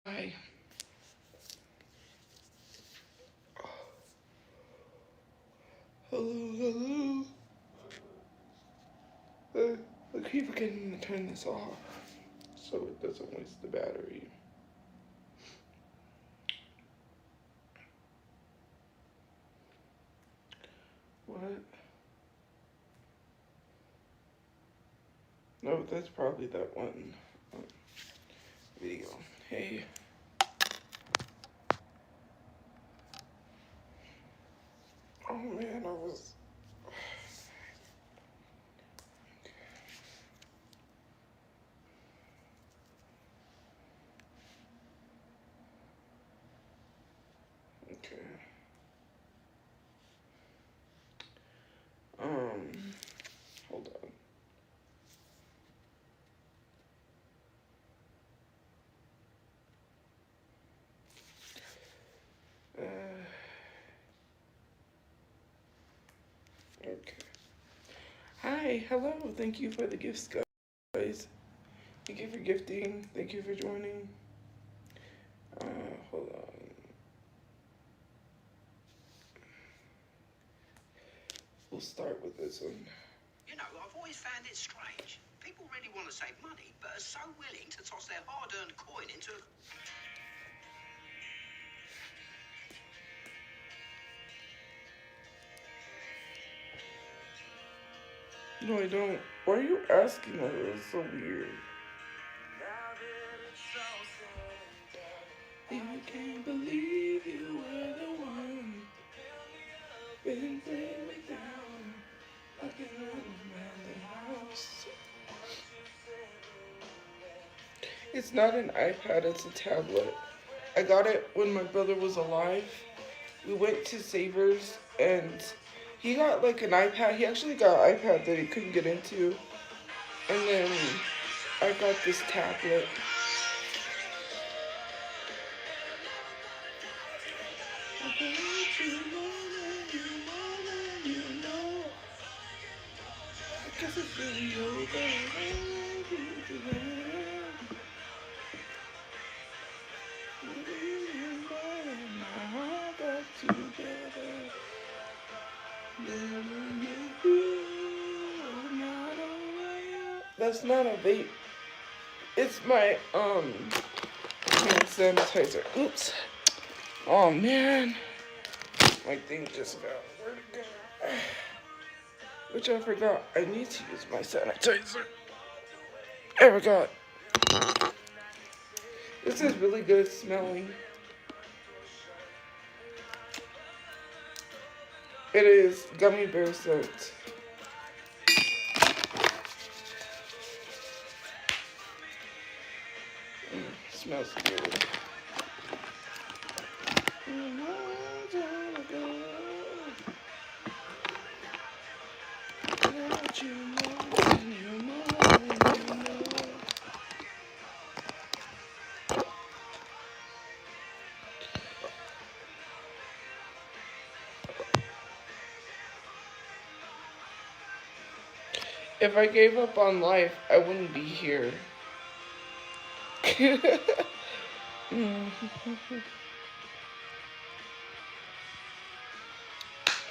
Hi. Hello, hello. I keep forgetting to turn this off so it doesn't waste the battery. What? No, that's probably that one video. Hey. Oh man, I was. Okay. Hold on. Okay. Hi, hello. Thank you for the gifts, guys. Thank you for gifting. Thank you for joining. Hold on. We'll start with this one. You know, I've always found it strange. People really want to save money, but are so willing to toss their hard-earned coin into... No, I don't. Why are you asking that? That's so weird. I can't believe you were the one. Been bring me down. Like an old house. It's not an iPad, it's a tablet. I got it when my brother was alive. We went to Savers and he got like an iPad. He actually got an iPad that he couldn't get into. And then I got this tablet. Guess it's really over. That's not a vape. It's my hand sanitizer. Oops. Oh man. My thing just fell. Where'd it go? Which I forgot. I need to use my sanitizer. I forgot. This is really good smelling. It is gummy bear scent. Smells good. If I gave up on life, I wouldn't be here.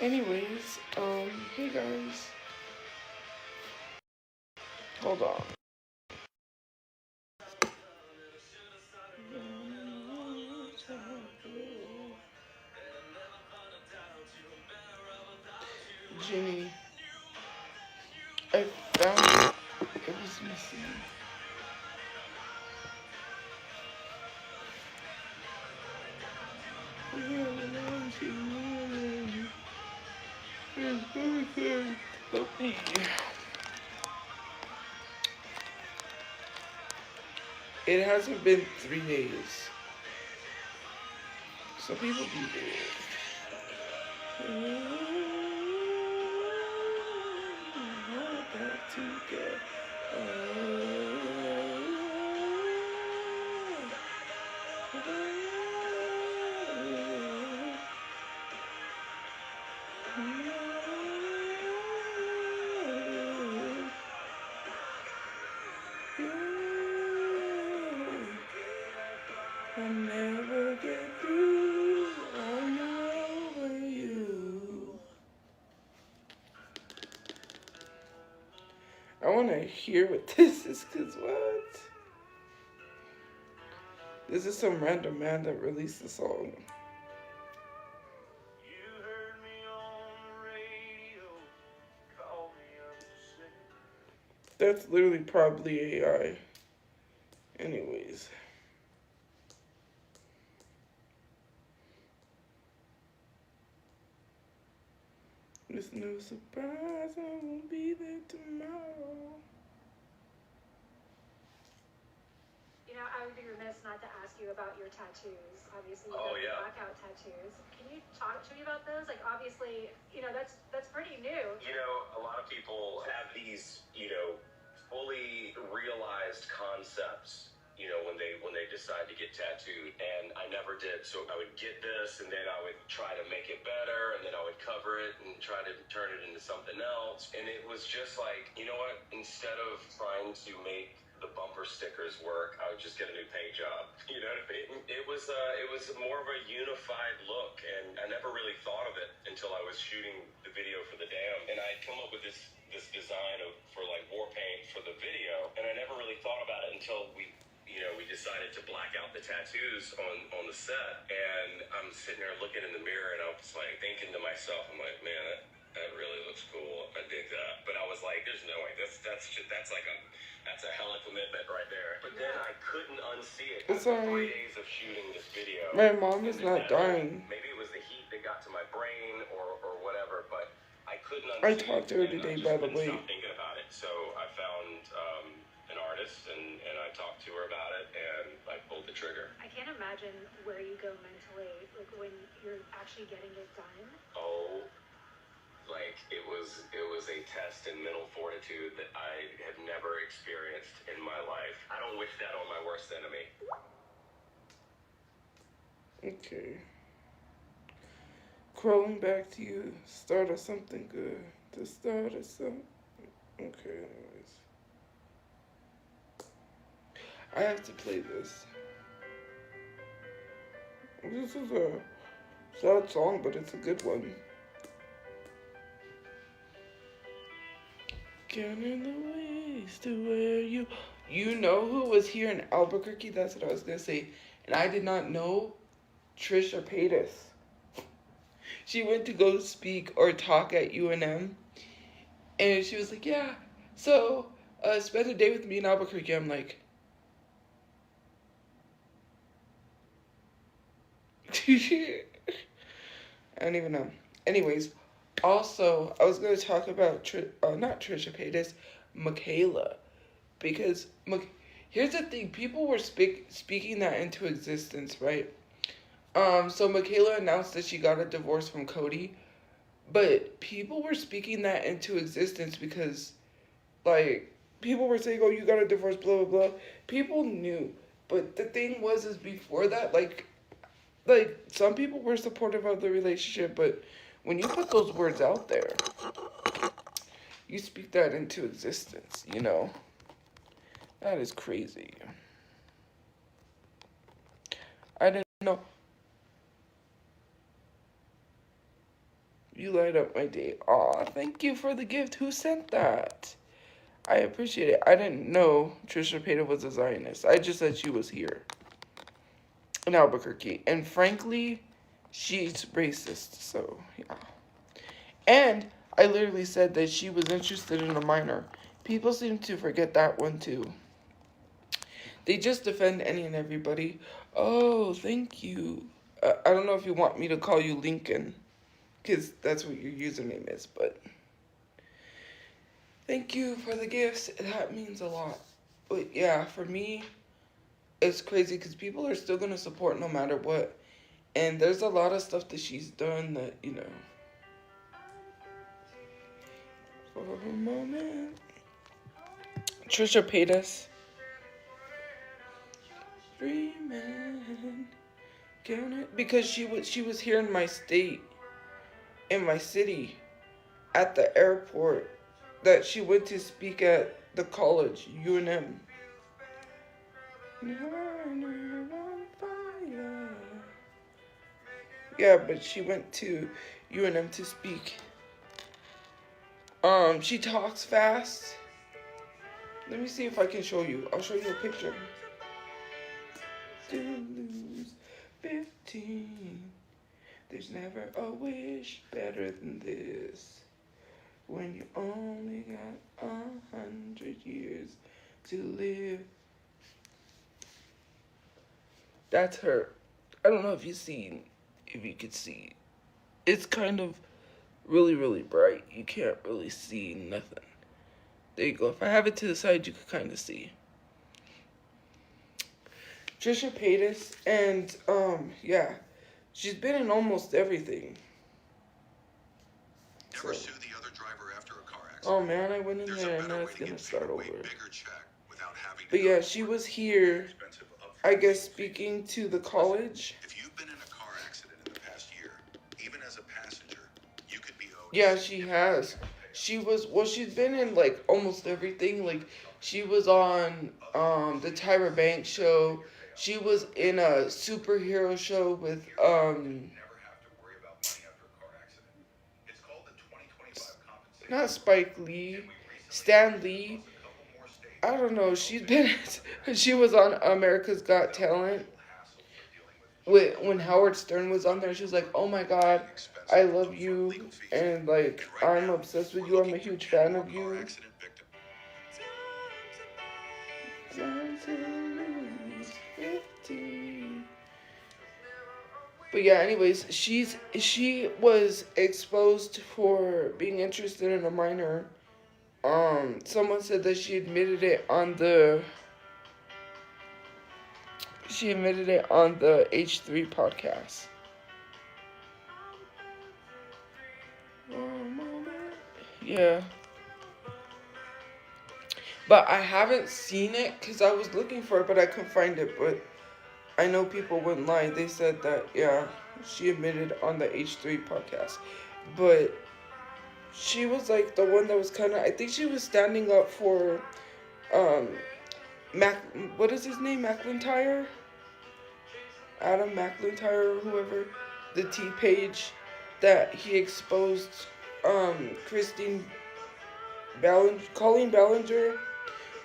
Anyways, hey guys. Hold on. Jimmy, I found it. It was missing. It hasn't been 3 days. Some people be there. Back together. I want to hear what this is, because what? This is some random man that released the song. That's literally probably AI. Anyways. It's no surprise I won't be there tomorrow. You know, I would be remiss not to ask you about your tattoos. Obviously, you got the blackout tattoos. Can you talk to me about those? Like, obviously, you know, that's pretty new. You know, a lot of people have these, fully realized concepts, when they decide to get tattooed, and I never did. So I would get this, and then I would try to make it better, and then I would cover it and try to turn it into something else. And it was just like, you know what? Instead of trying to make the bumper stickers work, I would just get a new paint job. You know what I mean? It was more of a unified look, and I never really thought of it until I was shooting the video for the dam, and I'd come up with this design for like war paint for the video, and I never really thought about it until we decided to black out the tattoos on the set. And I'm sitting there looking in the mirror, and I was like thinking to myself, I'm like, man, that really looks cool. I dig that. But I was like, there's no way. That's a hell of commitment right there. But then I couldn't unsee it. After 3 days of shooting this video, my mom is not dying. Maybe it was the heat that got to my brain or whatever, but I couldn't I unsee it. talked to her today, by the way. Stop thinking about it. So I found an artist, and I talked to her about it, and I pulled the trigger. I can't imagine where you go mentally, like when you're actually getting it done. Oh, like it was a test in mental fortitude that I have never experienced in my life. I don't wish that on my worst enemy. Okay. Crawling back to you. Start of something good. The start of something. Okay, anyways. I have to play this. This is a sad song, but it's a good one. Counting the ways to where you know who was here in Albuquerque? That's what I was gonna say. And I did not know Trisha Paytas. She went to go speak or talk at UNM, and she was like, yeah, so spend a day with me in Albuquerque. I'm like, I don't even know. Anyways, also, I was going to talk about, not Trisha Paytas, Michaela. Because, here's the thing, people were speaking that into existence, right? So Michaela announced that she got a divorce from Cody. But people were speaking that into existence because, like, people were saying, oh, you got a divorce, blah, blah, blah. People knew. But the thing was, is before that, like, some people were supportive of the relationship, but when you put those words out there, you speak that into existence, you know? That is crazy. I didn't know. You light up my day. Aw, thank you for the gift. Who sent that? I appreciate it. I didn't know Trisha Paytas was a Zionist. I just said she was here in Albuquerque. And frankly, she's racist, so yeah. And I literally said that she was interested in a minor. People seem to forget that one too. They just defend any and everybody. Oh, thank you. I don't know if you want me to call you Lincoln, because that's what your username is, but thank you for the gifts. That means a lot. But yeah, for me, it's crazy because people are still going to support no matter what. And there's a lot of stuff that she's done that, you know. For a moment. Trisha Paytas. Free man. Count it. Because she was here in my state. In my city. At the airport. That she went to speak at the college. UNM. Yeah, but she went to UNM to speak. She talks fast. Let me see if I can show you. I'll show you a picture. To lose 15. There's never a wish better than this. When you only got 100 years to live. That's her. I don't know if you could see. It's kind of really, really bright. You can't really see nothing. There you go. If I have it to the side, you can kind of see. Trisha Paytas, and, yeah. She's been in almost everything. Never sue the other driver after a car accident. Oh, man, I went in there, and now it's going to start over. But, Yeah, yeah, she was here, I guess, speaking to the college. If you've been in a car accident in the past year, even as a passenger, you could be owed. Yeah, she has. She's been in, like, almost everything. Like, she was on, the Tyra Banks show. She was in a superhero show with, not Spike Lee, Stan Lee. I don't know. She was on America's Got Talent. When Howard Stern was on there, she was like, "Oh my God, I love you, and like I'm obsessed with you. I'm a huge fan of you." But yeah, anyways, she was exposed for being interested in a minor. Someone said that she admitted it on the H3 podcast. Yeah. But I haven't seen it because I was looking for it, but I couldn't find it. But I know people wouldn't lie. They said that, yeah, she admitted on the H3 podcast. But she was like the one that was kind of, I think she was standing up for, what is his name? McIntyre? Adam McIntyre or whoever. The T-page that he exposed, Colleen Ballinger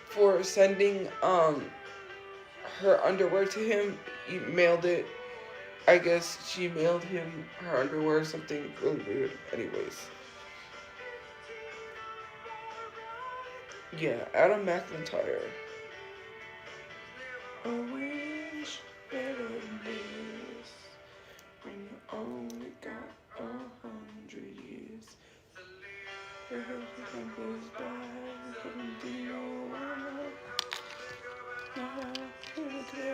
for sending, her underwear to him. He mailed it. I guess she mailed him her underwear or something really weird. Anyways. Yeah, Adam McIntyre. I wish better than this. When you only got 100 years. Everything goes by. Couldn't do no work.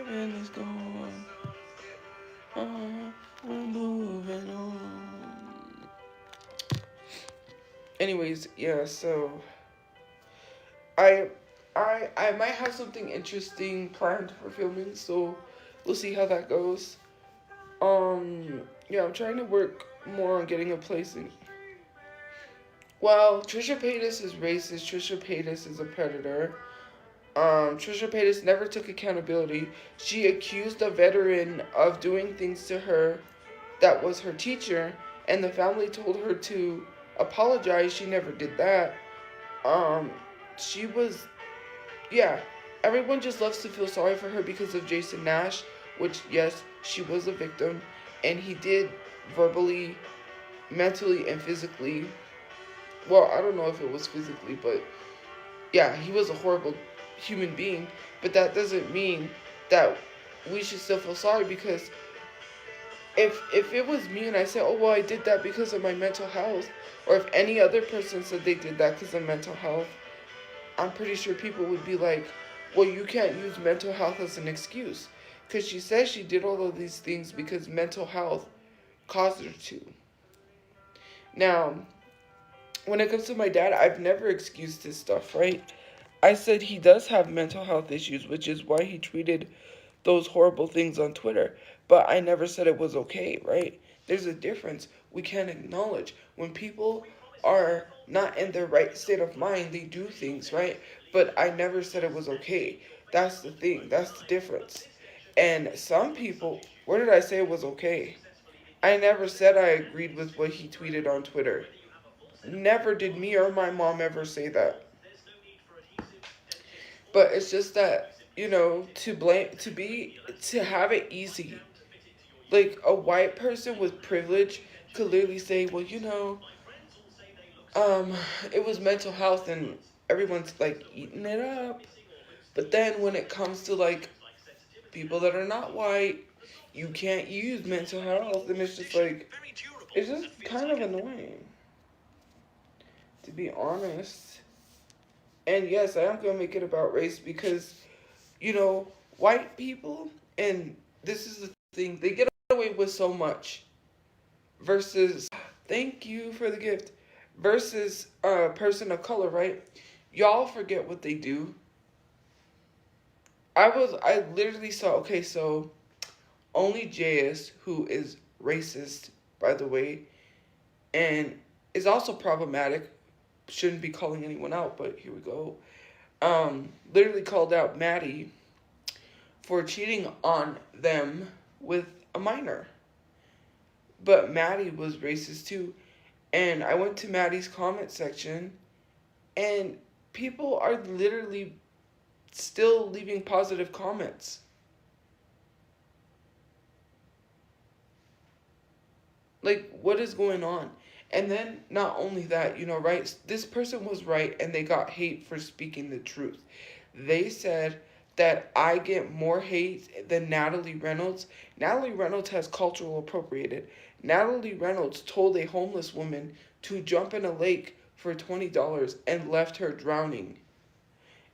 When it's gone, we're moving on. Anyways, yeah, so I might have something interesting planned for filming, so we'll see how that goes. Yeah, I'm trying to work more on getting a place in. Well, Trisha Paytas is racist. Trisha Paytas is a predator. Trisha Paytas never took accountability. She accused a veteran of doing things to her that was her teacher, and the family told her to apologize. She never did that. She was, yeah, everyone just loves to feel sorry for her because of Jason Nash, which, yes, she was a victim, and he did verbally, mentally, and physically, well, I don't know if it was physically, but yeah, he was a horrible human being, but that doesn't mean that we should still feel sorry, because if it was me and I said, oh, well, I did that because of my mental health, or if any other person said they did that because of mental health, I'm pretty sure people would be like, well, you can't use mental health as an excuse, because she says she did all of these things because mental health caused her to. Now, when it comes to my dad, I've never excused his stuff, right? I said he does have mental health issues, which is why he tweeted those horrible things on Twitter. But I never said it was okay, right? There's a difference. We can't acknowledge. When people are not in their right state of mind, they do things, right? But I never said it was okay. That's the thing. That's the difference. And some people, where did I say it was okay? I never said I agreed with what he tweeted on Twitter. Never did me or my mom ever say that. But it's just that, to have it easy. Like, a white person with privilege could literally say, well, um, it was mental health and everyone's like eating it up. But then when it comes to like people that are not white, you can't use mental health, and it's just like, it's just kind of annoying, to be honest. And yes, I am gonna make it about race because, white people, and this is the thing, they get away with so much versus, thank you for the gift, versus a person of color, right? Y'all forget what they do. I literally saw, okay, so only JS, who is racist, by the way, and is also problematic, shouldn't be calling anyone out, but here we go, literally called out Maddie for cheating on them with a minor. But Maddie was racist too. And I went to Maddie's comment section, and people are literally still leaving positive comments. Like, what is going on? And then, not only that, right? This person was right, and they got hate for speaking the truth. They said that I get more hate than Natalie Reynolds. Natalie Reynolds has cultural appropriated. Natalie Reynolds told a homeless woman to jump in a lake for $20 and left her drowning.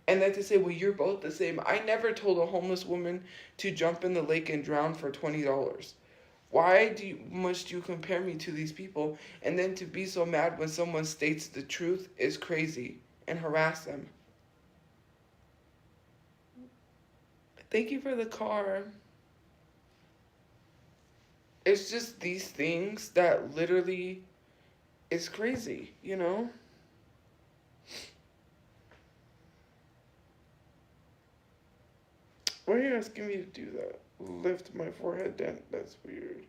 And then to say, well, you're both the same. I never told a homeless woman to jump in the lake and drown for $20. Why must you compare me to these people? And then to be so mad when someone states the truth is crazy, and harass them. Thank you for the car. It's just these things that literally is crazy, Why are you asking me to do that? Lift my forehead down? That's weird.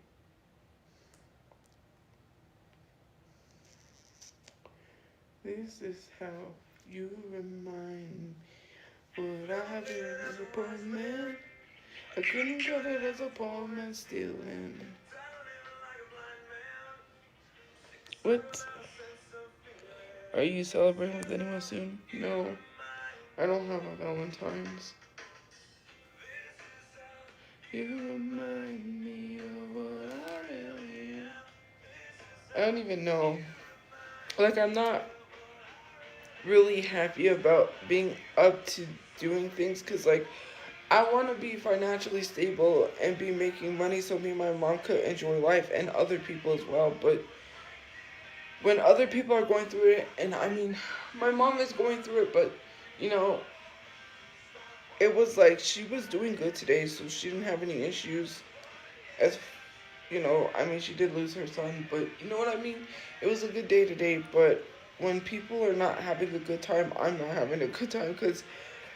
This is how you remind me what I have been as a poor man. I couldn't cut it as a poor man stealing. What? Are you celebrating with anyone soon? No. I don't have a Valentine's. You remind me of what I really am. I don't even know. Like, I'm not really happy about being up to doing things because, like, I want to be financially stable and be making money so me and my mom could enjoy life, and other people as well. But when other people are going through it, and I mean, my mom is going through it, but, it was like she was doing good today, so she didn't have any issues. I mean, she did lose her son, but you know what I mean? It was a good day today, but when people are not having a good time, I'm not having a good time because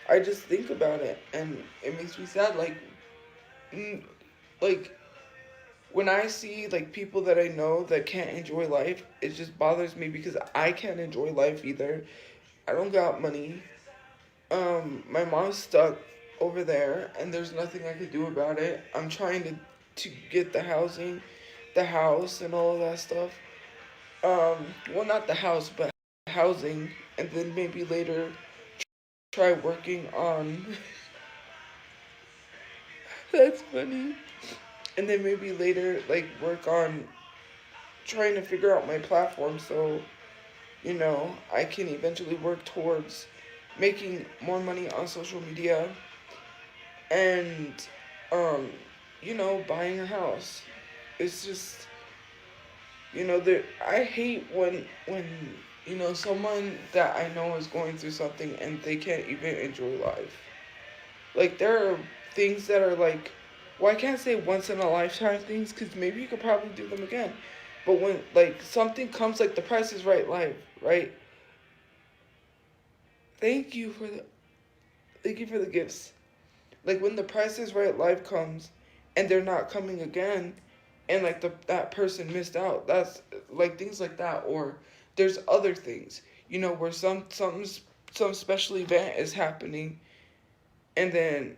I just think about it, and it makes me sad. Like, when I see, like, people that I know that can't enjoy life, it just bothers me because I can't enjoy life either. I don't got money. My mom's stuck over there, and there's nothing I could do about it. I'm trying to get the house, and all of that stuff. Well, not the house, but housing, and then maybe later try working on. That's funny. And then maybe later, like, work on trying to figure out my platform so, I can eventually work towards making more money on social media and, buying a house. It's just, I hate when, someone that I know is going through something and they can't even enjoy life. Like, there are things that are like, well, I can't say once in a lifetime things because maybe you could probably do them again. But when, like, something comes like The Price is Right life, right? Thank you for the gifts. Like, when The Price is Right life comes and they're not coming again, and like that person missed out, that's like things like that. Or there's other things, where some special event is happening and then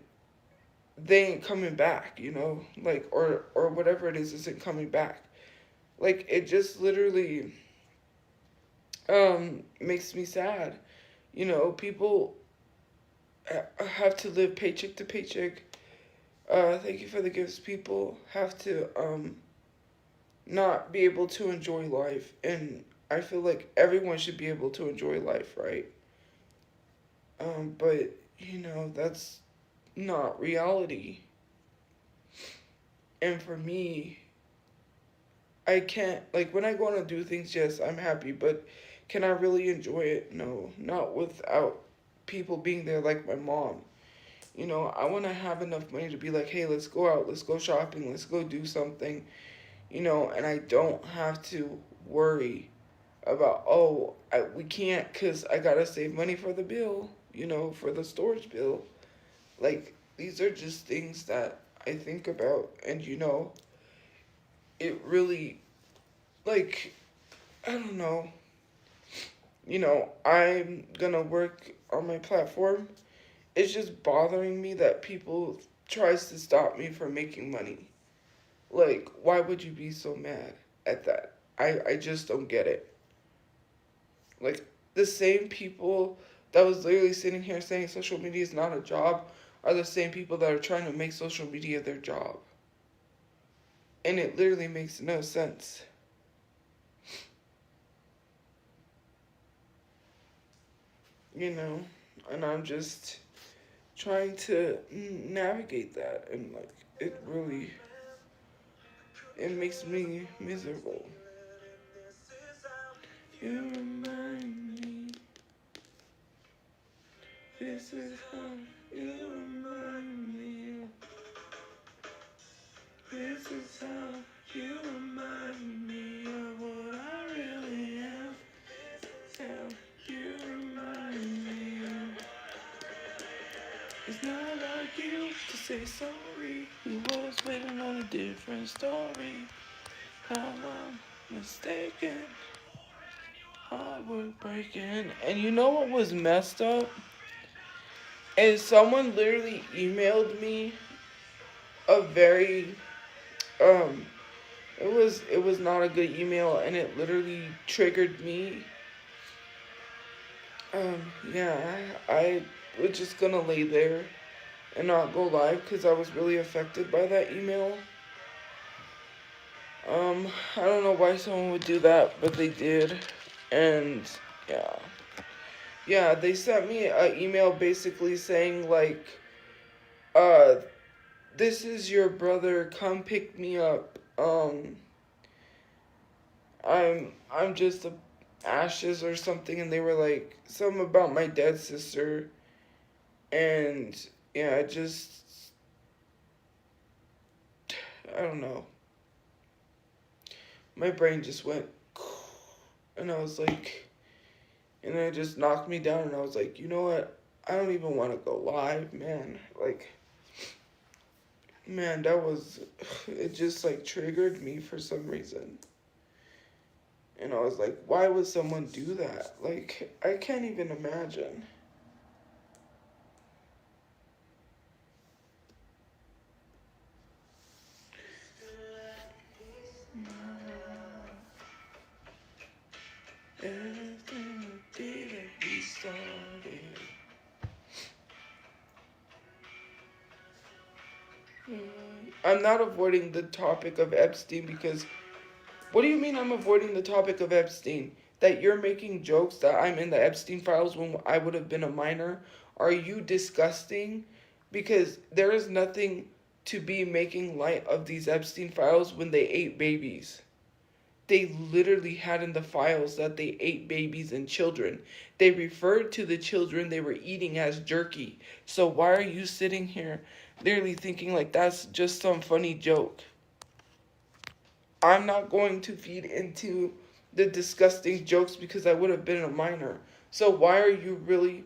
they ain't coming back, you know, like, or whatever it is isn't coming back. Like, it just literally makes me sad. You know, people have to live paycheck to paycheck. Thank you for the gifts. People have to not be able to enjoy life, and I feel like everyone should be able to enjoy life, right? But you know, that's not reality. And for me, I can't, like, when I go on to do things, yes, I'm happy, but can I really enjoy it? No, not without people being there, like my mom. You know, I want to have enough money to be like, hey, let's go out, let's go shopping, let's go do something, you know, and I don't have to worry about, oh, we can't because I got to save money for the bill, you know, for the storage bill. Like, these are just things that I think about, and, you know, it really, like, I don't know, you know, I'm gonna work on my platform. It's just bothering me that people tries to stop me from making money. Like, why would you be so mad at that? I just don't get it. Like, the same people that was literally sitting here saying social media is not a job are the same people that are trying to make social media their job. And it literally makes no sense. You know, and I'm just trying to navigate that, and like, it really, it makes me miserable. You remind me, this is how you remind me, this is how you remind me of what I really am, this is how you remind me. It's not like you to say sorry, you was waiting on a different story, how I'm mistaken, heart work breaking. And you know what was messed up? And someone literally emailed me a very it was not a good email, and it literally triggered me. Yeah, I was just gonna lay there and not go live because I was really affected by that email. I don't know why someone would do that, but they did. And yeah. Yeah, they sent me an email basically saying like, uh, this is your brother, come pick me up. I'm just a ashes or something, and they were like something about my dead sister, and yeah, I don't know. My brain just went, and I was like, and then it just knocked me down, and I was like, you know what? I don't even want to go live, man. Like, man, it just like triggered me for some reason. And I was like, why would someone do that? Like, I can't even imagine. Everything we did that we started. I'm not avoiding the topic of Epstein because... What do you mean I'm avoiding the topic of Epstein? That you're making jokes that I'm in the Epstein files when I would have been a minor? Are you disgusting? Because there is nothing to be making light of these Epstein files when they ate babies. They literally had in the files that they ate babies and children. They referred to the children they were eating as jerky. So why are you sitting here literally thinking like that's just some funny joke? I'm not going to feed into the disgusting jokes because I would have been a minor. So why are you really...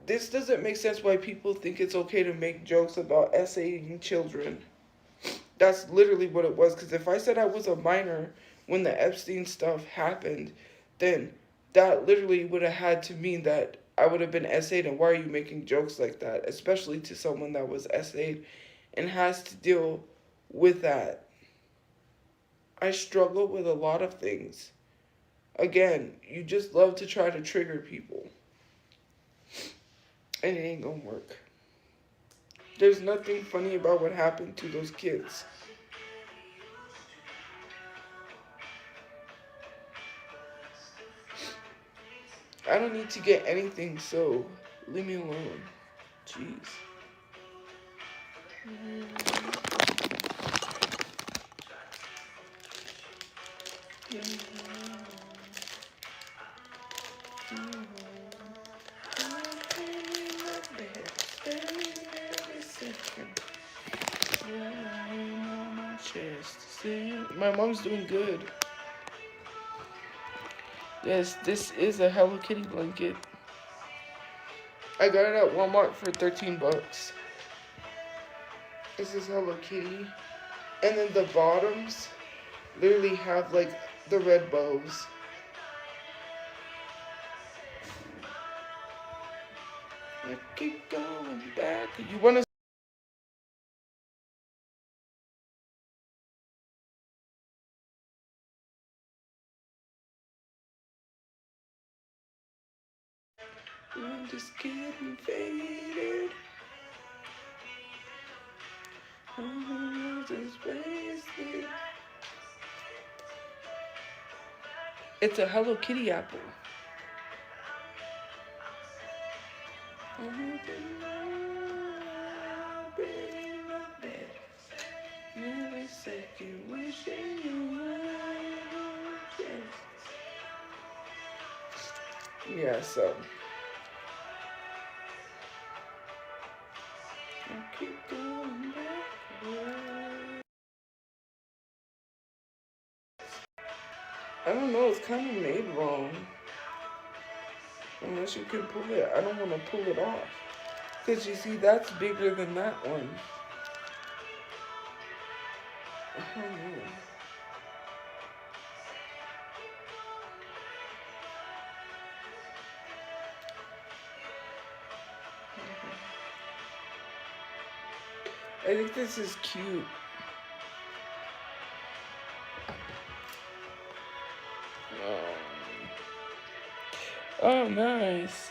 This doesn't make sense why people think it's okay to make jokes about SAing children. That's literally what it was. Because if I said I was a minor when the Epstein stuff happened, then that literally would have had to mean that I would have been essayed, and why are you making jokes like that? Especially to someone that was essayed and has to deal with that. I struggle with a lot of things. Again, you just love to try to trigger people. And it ain't gonna work. There's nothing funny about what happened to those kids. I don't need to get anything, so leave me alone. Jeez. My mom's doing good. Yes, this is a Hello Kitty blanket. I got it at Walmart for 13 bucks. This is Hello Kitty. And then the bottoms literally have like the red bows. I keep going back. You want to I'm just getting faded. I'm just wasted. It's a Hello Kitty apple. Every second wishing you were. Yeah, so I keep going back. I don't know, it's kind of made wrong. Unless you can pull it. I don't want to pull it off. Because you see, that's bigger than that one. I don't know. I think this is cute. Oh, nice.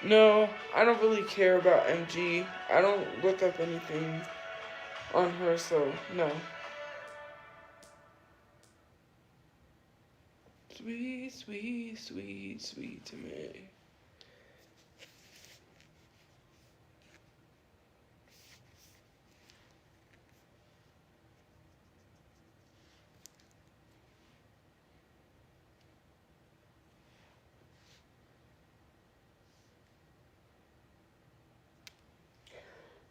No, I don't really care about MG. I don't look up anything on her, so no. Sweet, sweet, sweet, sweet to me.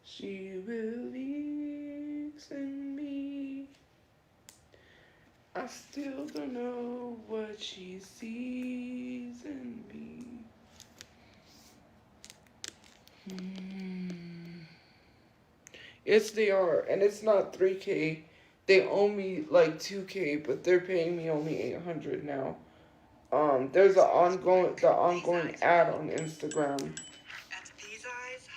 She believes in me. I still don't know what she sees in me. Yes, they are, and it's not 3K. They owe me like 2K, but they're paying me only 800 now. There's the ongoing ad on Instagram.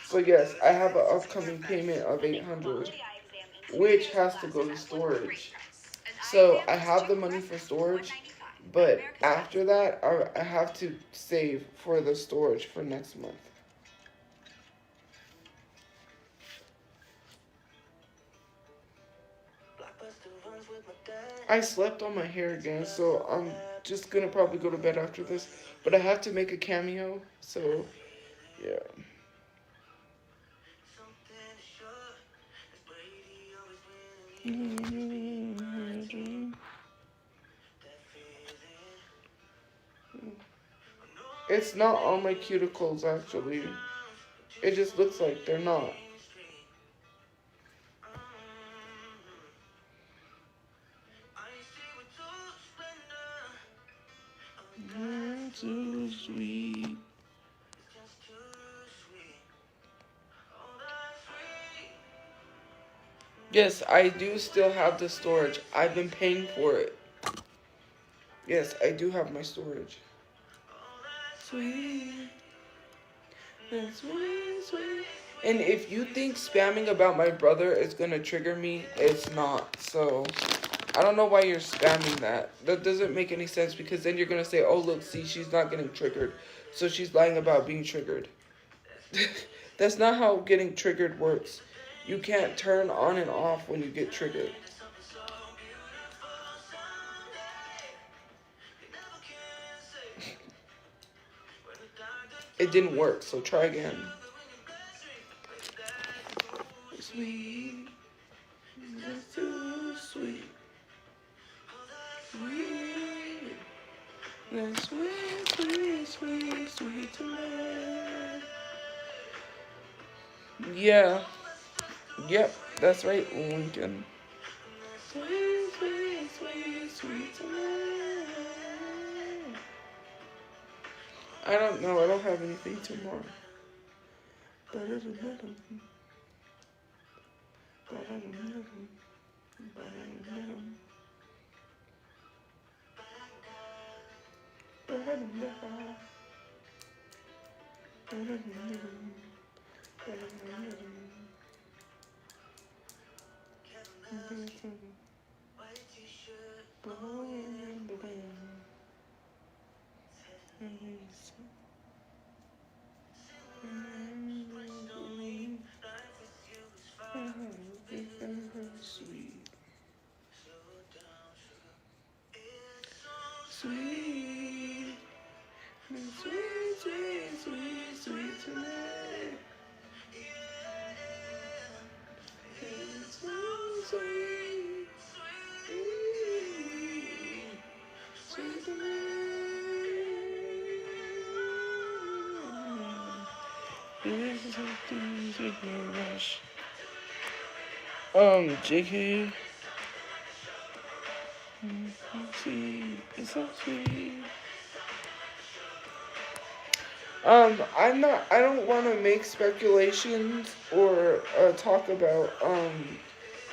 So yes, I have an upcoming payment of 800, which has to go to storage. So I have the money for storage, but after that, I have to save for the storage for next month. I slept on my hair again, so I'm just gonna probably go to bed after this. But I have to make a cameo, so yeah. It's not on my cuticles, actually. It just looks like they're not. Too sweet. Yes, I do still have the storage. I've been paying for it. Yes, I do have my storage. sweet. That's sweet, sweet. And if you think spamming about my brother is gonna trigger me, it's not. So I don't know why you're spamming that. That doesn't make any sense, because then you're gonna say, oh look, see, she's not getting triggered, so she's lying about being triggered. That's not how getting triggered works. You can't turn on and off when you get triggered. It didn't work, so try again. Sweet, that's too sweet. Sweet, that's sweet, sweet, sweet, sweet to me. Yeah. Yep, that's right, Lincoln. Sweet, sweet, sweet, sweet to me. I don't know. I don't have anything tomorrow. Sweet. Sweet. Sweet, sweet, sweet, sweet to me. It's so sweet. Sweet to me. This is something to rush. JK. Sweet. It's so sweet. I don't want to make speculations or talk about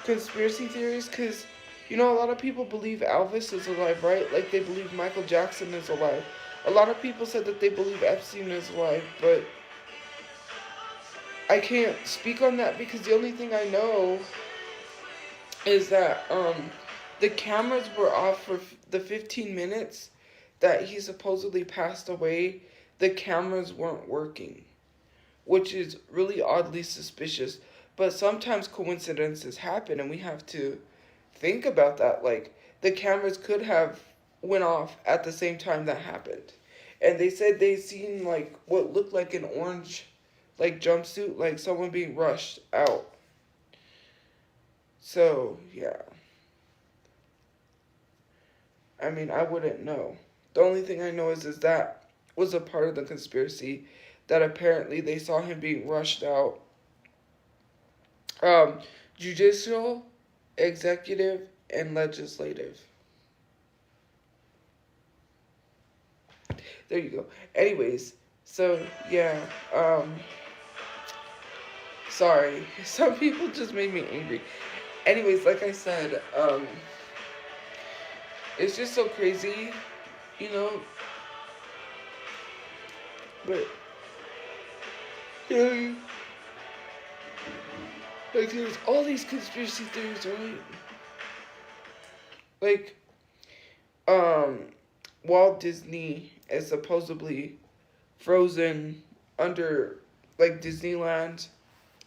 conspiracy theories, because you know, a lot of people believe Elvis is alive, right? Like they believe Michael Jackson is alive. A lot of people said that they believe Epstein is alive, but I can't speak on that, because the only thing I know is that the cameras were off for the 15 minutes that he supposedly passed away. The cameras weren't working, which is really oddly suspicious. But sometimes coincidences happen, and we have to think about that. Like, the cameras could have went off at the same time that happened. And they said they seen, like, what looked like an orange, like, jumpsuit, like someone being rushed out. So, yeah. I mean, I wouldn't know. The only thing I know is that was a part of the conspiracy, that apparently they saw him being rushed out. Judicial, executive, and legislative. There you go. Anyways, so yeah, sorry. Some people just made me angry. Anyways, like I said, it's just so crazy, you know. But yeah, like there's all these conspiracy theories, right? Like, Walt Disney is supposedly frozen under, like, Disneyland,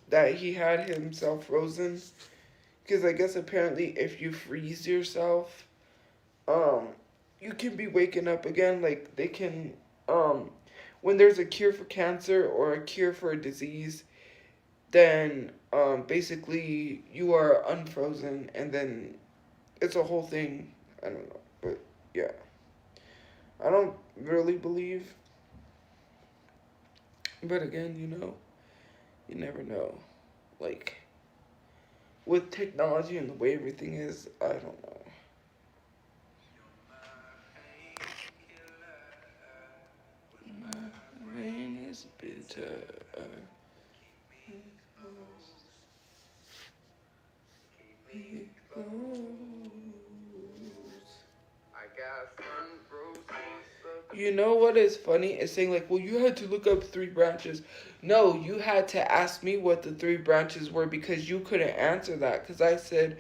that he had himself frozen, because I guess apparently if you freeze yourself, you can be waking up again. Like, they can, when there's a cure for cancer or a cure for a disease, then basically you are unfrozen, and then it's a whole thing. I don't know, but yeah, I don't really believe, but again, you know, you never know. Like, with technology and the way everything is, I don't know. Rain is bitter. You know what is funny? It's saying like, well, you had to look up 3 branches. No, you had to ask me what the 3 branches were because you couldn't answer that. Because I said,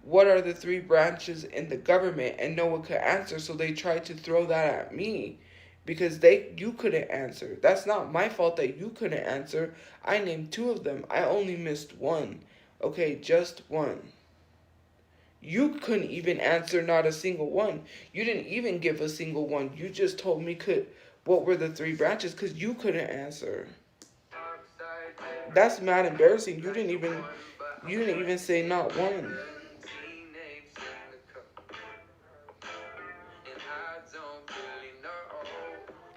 what are the 3 branches in the government? And no one could answer, so they tried to throw that at me because you couldn't answer. That's not my fault that you couldn't answer. I named 2 of them. I only missed 1. Okay, just 1. You couldn't even answer not a single one. You didn't even give a single one. You just told me what were the 3 branches because you couldn't answer. That's mad embarrassing. You didn't even say not one.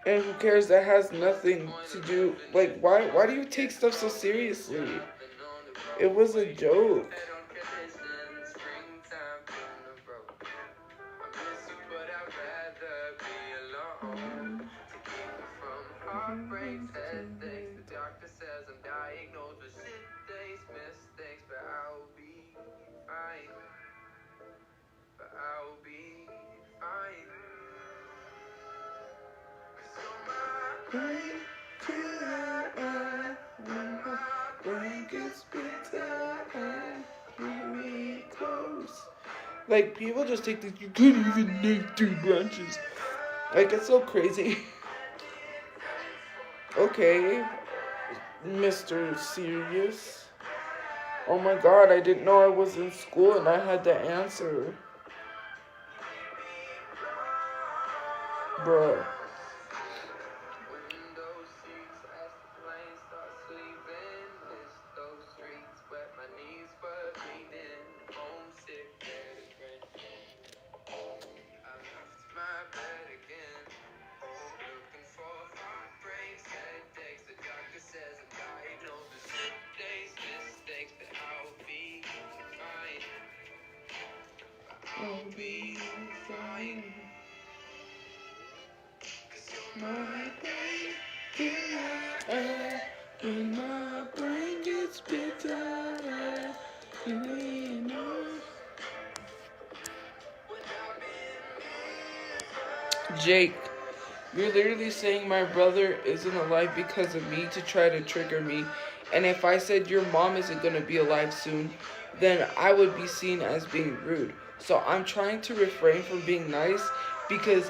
And who cares? That has nothing to do. Like, why do you take stuff so seriously? It was a joke. Like, people just take these, you couldn't even name 3 branches. Like, it's so crazy. Okay, Mr. Serious. Oh my god, I didn't know I was in school and I had to answer. Bruh. I'll be fine. My brain, when my brain gets bitter, you know. Jake, you're literally saying my brother isn't alive because of me to try to trigger me. And if I said your mom isn't going to be alive soon, then I would be seen as being rude. So I'm trying to refrain from being nice because,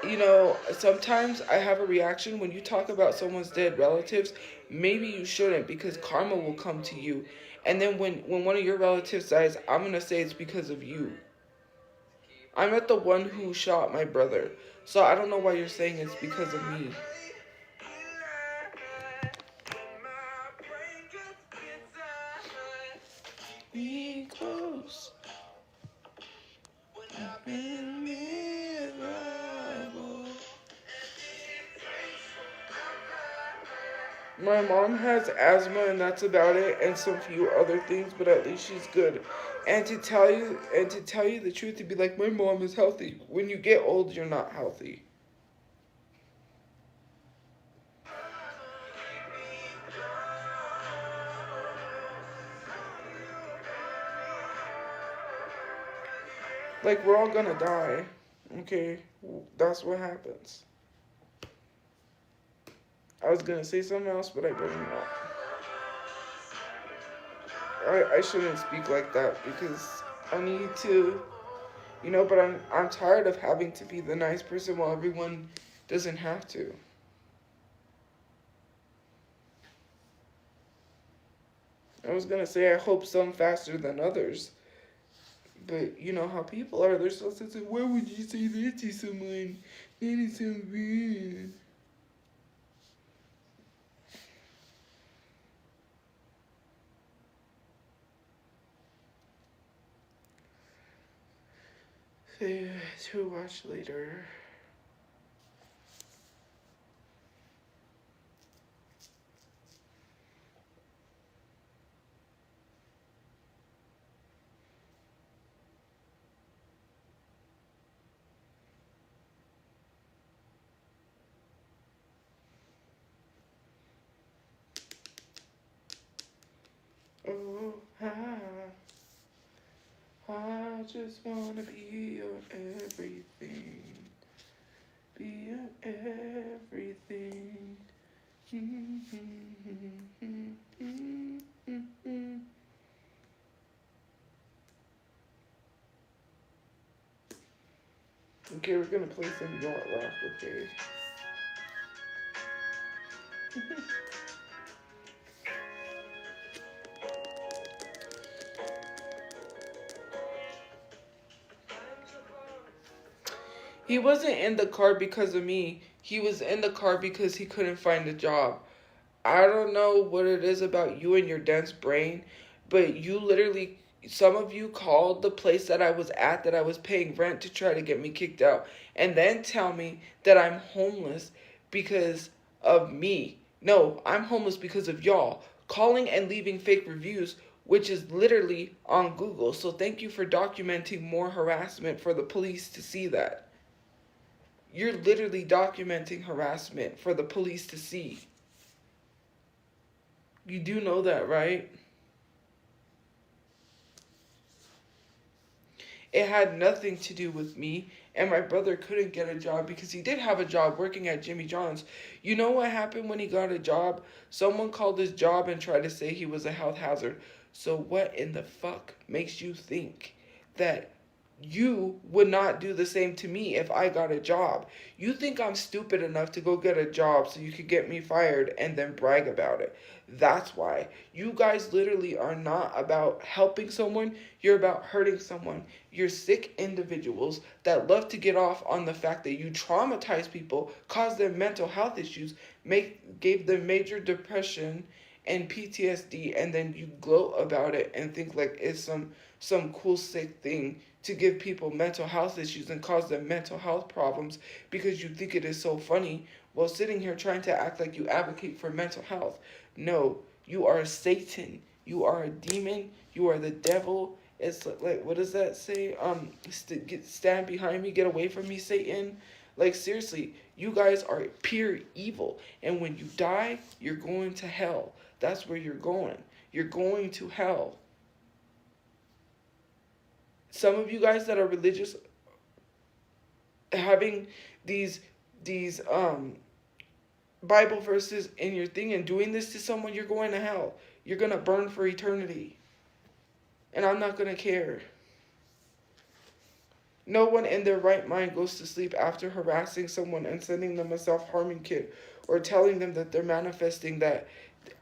you know, sometimes I have a reaction when you talk about someone's dead relatives. Maybe you shouldn't because karma will come to you. And then when one of your relatives dies, I'm going to say it's because of you. I'm not the one who shot my brother. So I don't know why you're saying it's because of me. Be close. My mom has asthma and that's about it, and some few other things, but at least she's good. And to tell you the truth, to be like, my mom is healthy. When you get old, you're not healthy. Like, we're all gonna die. Okay, that's what happens. I was gonna say something else, but I better not. I shouldn't speak like that because I need to, you know, but I'm tired of having to be the nice person while everyone doesn't have to. I was gonna say I hope some faster than others. But you know how people are, they're so sensitive. Why would you say that to someone? That is so weird. Say to watch later. Oh, I just wanna be your everything. Be your Okay, we're gonna play some yacht rock, okay? He wasn't in the car because of me. He was in the car because he couldn't find a job. I don't know what it is about you and your dense brain, but you literally, some of you called the place that I was at, that I was paying rent, to try to get me kicked out, and then tell me that I'm homeless because of me. No, I'm homeless because of y'all calling and leaving fake reviews, which is literally on Google. So thank you for documenting more harassment for the police to see that. You're literally documenting harassment for the police to see. You do know that, right? It had nothing to do with me, and my brother couldn't get a job because he did have a job working at Jimmy John's. You know what happened when he got a job? Someone called his job and tried to say he was a health hazard. So what in the fuck makes you think that you would not do the same to me if I got a job? You think I'm stupid enough to go get a job so you could get me fired and then brag about it. That's why. You guys literally are not about helping someone. You're about hurting someone. You're sick individuals that love to get off on the fact that you traumatize people, caused them mental health issues, gave them major depression and PTSD, and then you gloat about it and think like it's some cool sick thing to give people mental health issues and cause them mental health problems because you think it is so funny while sitting here trying to act like you advocate for mental health. No, you are Satan. You are a demon. You are the devil. It's like, what does that say? Stand behind me. Get away from me, Satan. Like, seriously, you guys are pure evil. And when you die, you're going to hell. That's where you're going. You're going to hell. Some of you guys that are religious, having these Bible verses in your thing and doing this to someone, you're going to hell. You're going to burn for eternity. And I'm not going to care. No one in their right mind goes to sleep after harassing someone and sending them a self-harming kit, or telling them that they're manifesting that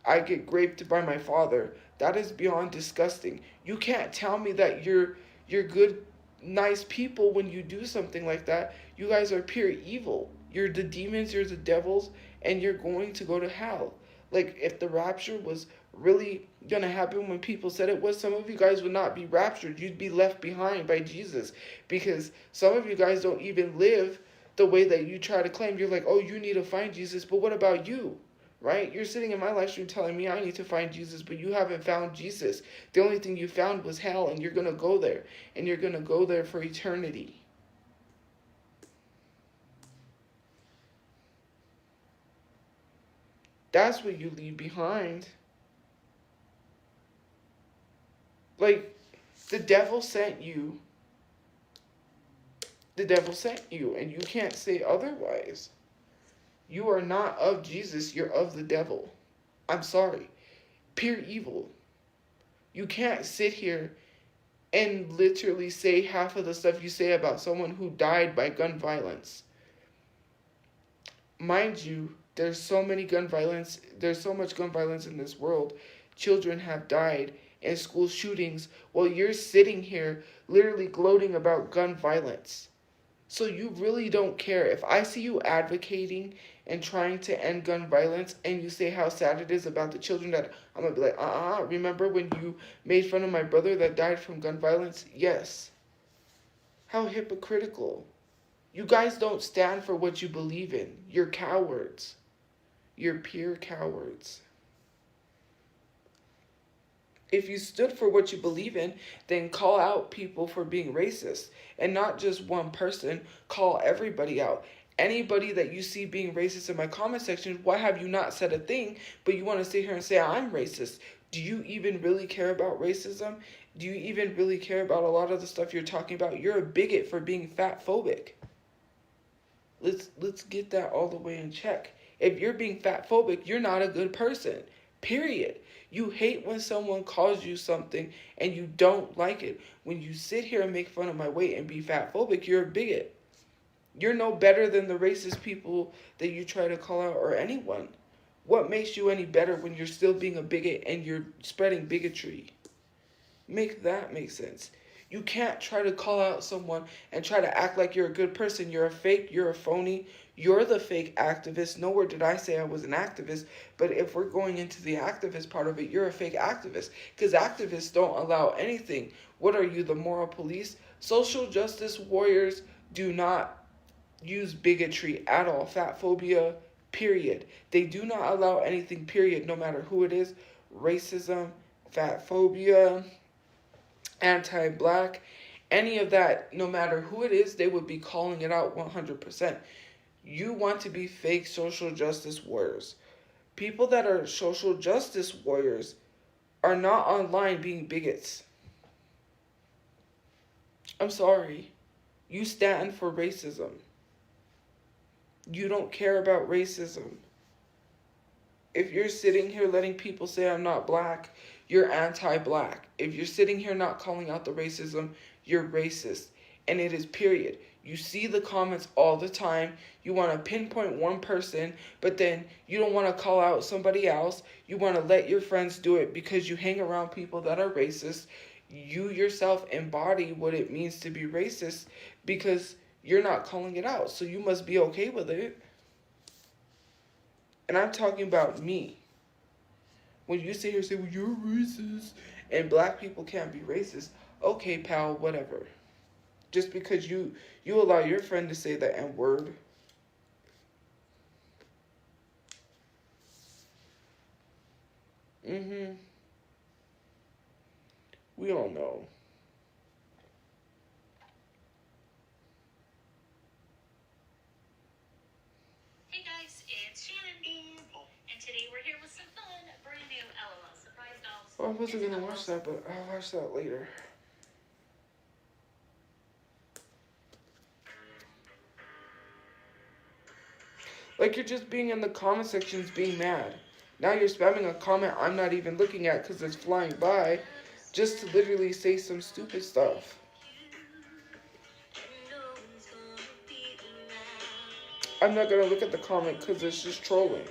I get raped by my father. That is beyond disgusting. You can't tell me that you're good, nice people when you do something like that. You guys are pure evil. You're the demons, you're the devils, and you're going to go to hell. Like, if the rapture was really going to happen when people said it was, some of you guys would not be raptured. You'd be left behind by Jesus, because some of you guys don't even live the way that you try to claim. You're like, oh, you need to find Jesus, but what about you? Right? You're sitting in my live stream telling me I need to find Jesus, but you haven't found Jesus. The only thing you found was hell, and you're going to go there, and you're going to go there for eternity. That's what you leave behind. Like, the devil sent you. The devil sent you, and you can't say otherwise. You are not of Jesus, you're of the devil. I'm sorry. Pure evil. You can't sit here and literally say half of the stuff you say about someone who died by gun violence. Mind you, there's so much gun violence in this world. Children have died in school shootings while you're sitting here literally gloating about gun violence. So you really don't care. If I see you advocating and trying to end gun violence and you say how sad it is about the children, that I'm going to be like, remember when you made fun of my brother that died from gun violence? Yes. How hypocritical. You guys don't stand for what you believe in. You're cowards. You're pure cowards. If you stood for what you believe in, then call out people for being racist. And not just one person, call everybody out. Anybody that you see being racist in my comment section, why have you not said a thing, but you want to sit here and say, I'm racist? Do you even really care about racism? Do you even really care about a lot of the stuff you're talking about? You're a bigot for being fat phobic. Let's get that all the way in check. If you're being fat phobic, you're not a good person. Period. You hate when someone calls you something and you don't like it. When you sit here and make fun of my weight and be fat phobic, you're a bigot. You're no better than the racist people that you try to call out or anyone. What makes you any better when you're still being a bigot and you're spreading bigotry? Make that make sense. You can't try to call out someone and try to act like you're a good person. You're a fake, you're a phony, you're the fake activist. Nowhere did I say I was an activist, but if we're going into the activist part of it, you're a fake activist, because activists don't allow anything. What are you, the moral police? Social justice warriors do not use bigotry at all. Fat phobia, period. They do not allow anything, period, no matter who it is. Racism, fat phobia, anti-black, any of that, no matter who it is, they would be calling it out 100%. You want to be fake social justice warriors. People that are social justice warriors are not online being bigots. I'm sorry. You stand for racism. You don't care about racism. If you're sitting here letting people say I'm not black, you're anti-black. If you're sitting here not calling out the racism, you're racist. And it is period. You see the comments all the time. You want to pinpoint one person, but then you don't want to call out somebody else. You want to let your friends do it because you hang around people that are racist. You yourself embody what it means to be racist because you're not calling it out. So you must be okay with it. And I'm talking about me. When you sit here and say, well, you're racist, and black people can't be racist, okay, pal, whatever. Just because you allow your friend to say the N-word. We all know. Hey guys, it's Shannon. And today we're here with some fun, brand new LOL surprise dolls. Well, I wasn't going to watch that, but I'll watch that later. Like, you're just being in the comment sections being mad. Now you're spamming a comment I'm not even looking at because it's flying by just to literally say some stupid stuff. I'm not going to look at the comment because it's just trolling.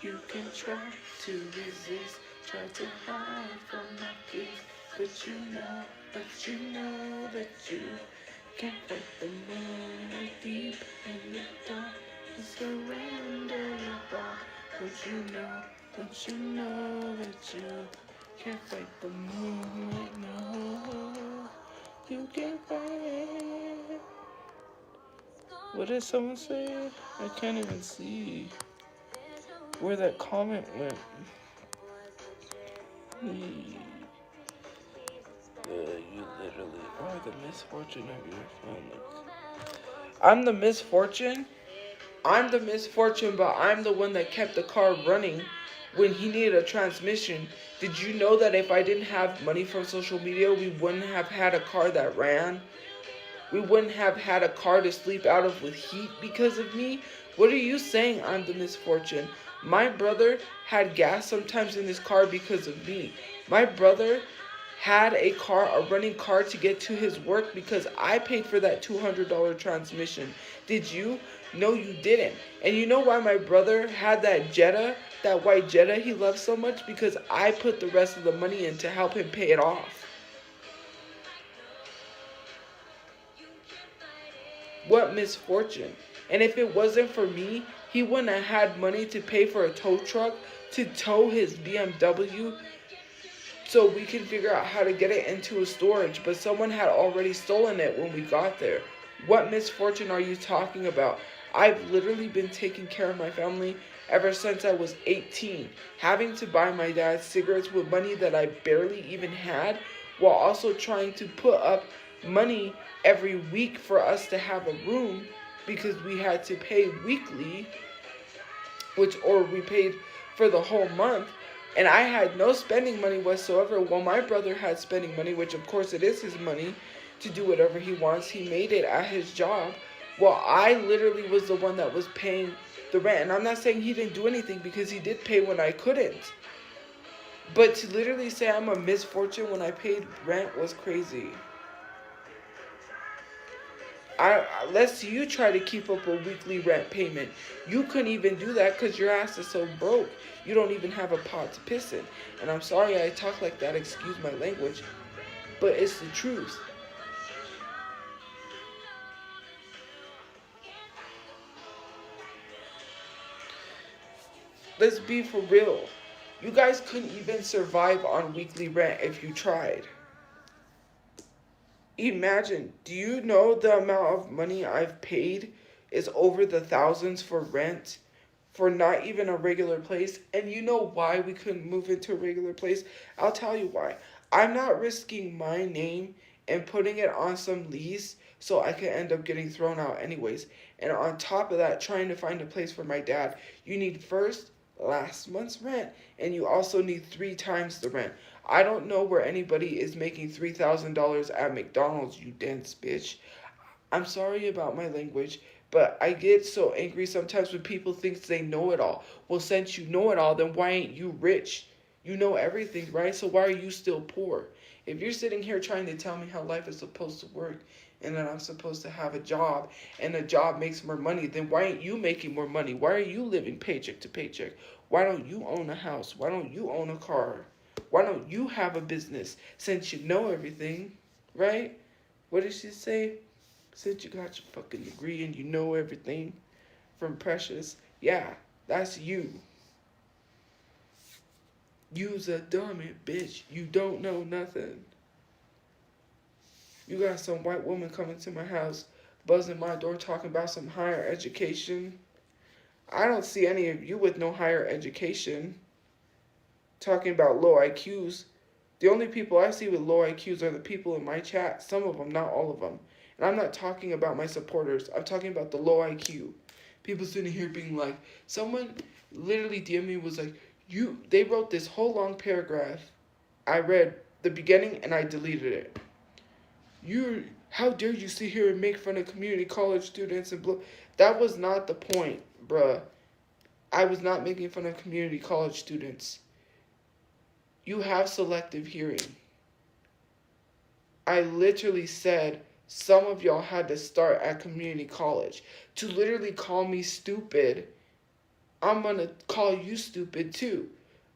You can try to resist, try to hide from my kiss, but you know that you can't fight the moon deep in the dark and surrender your heart. Don't you know that you can't fight the moonlight, no, you can't fight it. What did someone say? I can't even see where that comment went. You literally are the misfortune of your family. I'm the misfortune? I'm the misfortune, but I'm the one that kept the car running when he needed a transmission. Did you know that if I didn't have money from social media, we wouldn't have had a car that ran? We wouldn't have had a car to sleep out of with heat because of me? What are you saying I'm the misfortune? My brother had gas sometimes in his car because of me. My brother had a running car to get to his work because I paid for that $200 transmission. Did you? No, you didn't. And you know why my brother had that Jetta, that white Jetta he loves so much? Because I put the rest of the money in to help him pay it off. What misfortune. And if it wasn't for me, he wouldn't have had money to pay for a tow truck to tow his BMW so we can figure out how to get it into a storage. But someone had already stolen it when we got there. What misfortune are you talking about? I've literally been taking care of my family ever since I was 18. Having to buy my dad cigarettes with money that I barely even had, while also trying to put up money every week for us to have a room because we had to pay weekly, or we paid for the whole month. And I had no spending money whatsoever, while my brother had spending money, which of course it is his money to do whatever he wants. He made it at his job. Well, I literally was the one that was paying the rent. And I'm not saying he didn't do anything, because he did pay when I couldn't. But to literally say I'm a misfortune when I paid rent was crazy. Let's you try to keep up a weekly rent payment. You couldn't even do that because your ass is so broke. You don't even have a pot to piss in. And I'm sorry I talk like that, excuse my language, but it's the truth. Let's be for real. You guys couldn't even survive on weekly rent if you tried. Imagine, do you know the amount of money I've paid is over the thousands for rent for not even a regular place? And you know why we couldn't move into a regular place? I'll tell you why. I'm not risking my name and putting it on some lease so I could end up getting thrown out anyways. And on top of that, trying to find a place for my dad, you need first last month's rent, and you also need 3 times the rent. I don't know where anybody is making $3,000 at McDonald's, you dense bitch. I'm sorry about my language, but I get so angry sometimes when people think they know it all. Well, since you know it all, then why ain't you rich? You know everything, right? So why are you still poor? If you're sitting here trying to tell me how life is supposed to work and that I'm supposed to have a job and a job makes more money, then why ain't you making more money? Why are you living paycheck to paycheck? Why don't you own a house? Why don't you own a car? Why don't you have a business since you know everything, right? What did she say? Since you got your fucking degree and you know everything from Precious. Yeah, that's you. You's a dummy, bitch. You don't know nothing. You got some white woman coming to my house, buzzing my door, talking about some higher education. I don't see any of you with no higher education talking about low IQs. The only people I see with low IQs are the people in my chat. Some of them, not all of them. And I'm not talking about my supporters. I'm talking about the low IQ. People sitting here being like, someone literally DM'd me was like, they wrote this whole long paragraph. I read the beginning and I deleted it. How dare you sit here and make fun of community college students and That was not the point, bruh. I was not making fun of community college students. You have selective hearing. I literally said some of y'all had to start at community college. To literally call me stupid, I'm going to call you stupid too.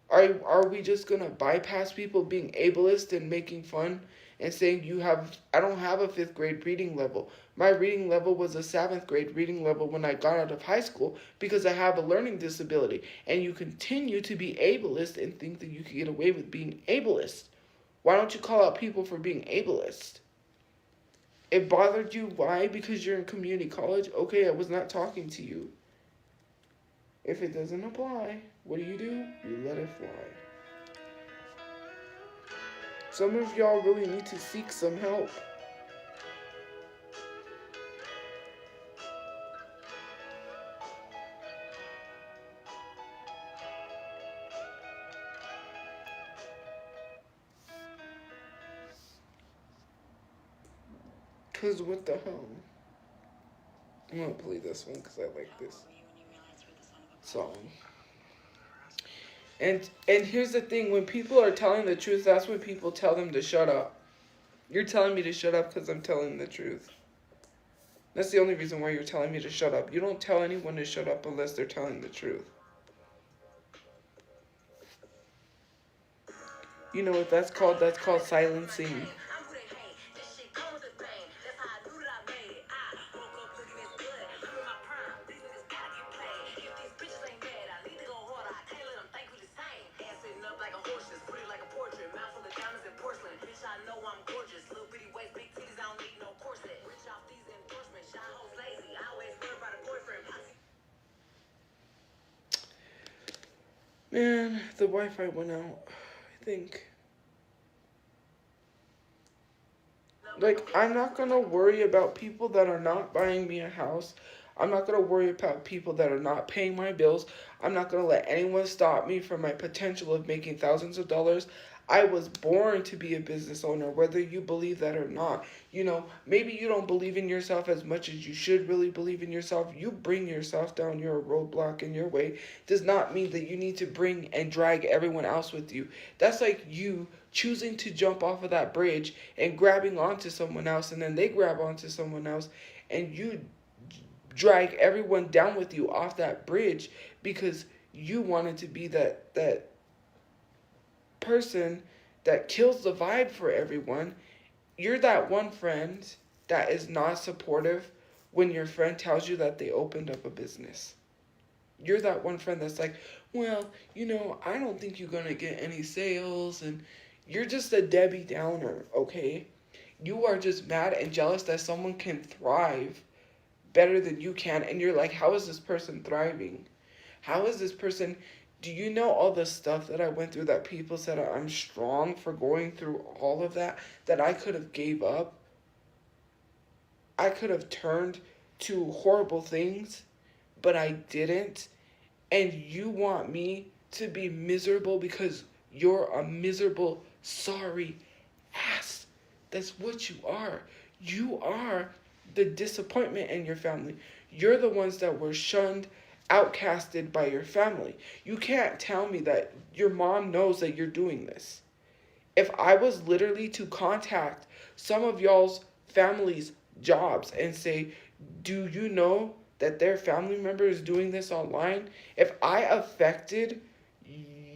Are we just going to bypass people being ableist and making fun and saying I don't have a 5th grade reading level. My reading level was a 7th grade reading level when I got out of high school because I have a learning disability. And you continue to be ableist and think that you can get away with being ableist. Why don't you call out people for being ableist? It bothered you. Why? Because you're in community college? Okay, I was not talking to you. If it doesn't apply, what do? You let it fly. Some of y'all really need to seek some help. Cause what the hell? I'm gonna play this one because I like this song. And here's the thing, when people are telling the truth, that's when people tell them to shut up. You're telling me to shut up because I'm telling the truth. That's the only reason why you're telling me to shut up. You don't tell anyone to shut up unless they're telling the truth. You know what that's called? That's called silencing. Man, the Wi-Fi went out, I think. Like, I'm not gonna worry about people that are not buying me a house. I'm not gonna worry about people that are not paying my bills. I'm not gonna let anyone stop me from my potential of making thousands of dollars. I was born to be a business owner, whether you believe that or not. You know, maybe you don't believe in yourself as much as you should really believe in yourself. You bring yourself down. You're a roadblock in your way. Does not mean that you need to bring and drag everyone else with you. That's like you choosing to jump off of that bridge and grabbing onto someone else, and then they grab onto someone else, and you drag everyone down with you off that bridge because you wanted to be that person that kills the vibe for everyone. You're that one friend that is not supportive when your friend tells you that they opened up a business. You're that one friend that's like, well, you know, I don't think you're going to get any sales, and you're just a Debbie Downer, okay? You are just mad and jealous that someone can thrive better than you can, and you're like, how is this person thriving? How is this person... Do you know all the stuff that I went through that people said I'm strong for going through all of that I could have gave up? I could have turned to horrible things, but I didn't. And you want me to be miserable because you're a miserable, sorry ass. That's what you are. You are the disappointment in your family. You're the ones that were shunned, outcasted by your family. You can't tell me that your mom knows that you're doing this. If I was literally to contact some of y'all's family's jobs and say, do you know that their family member is doing this online? If I affected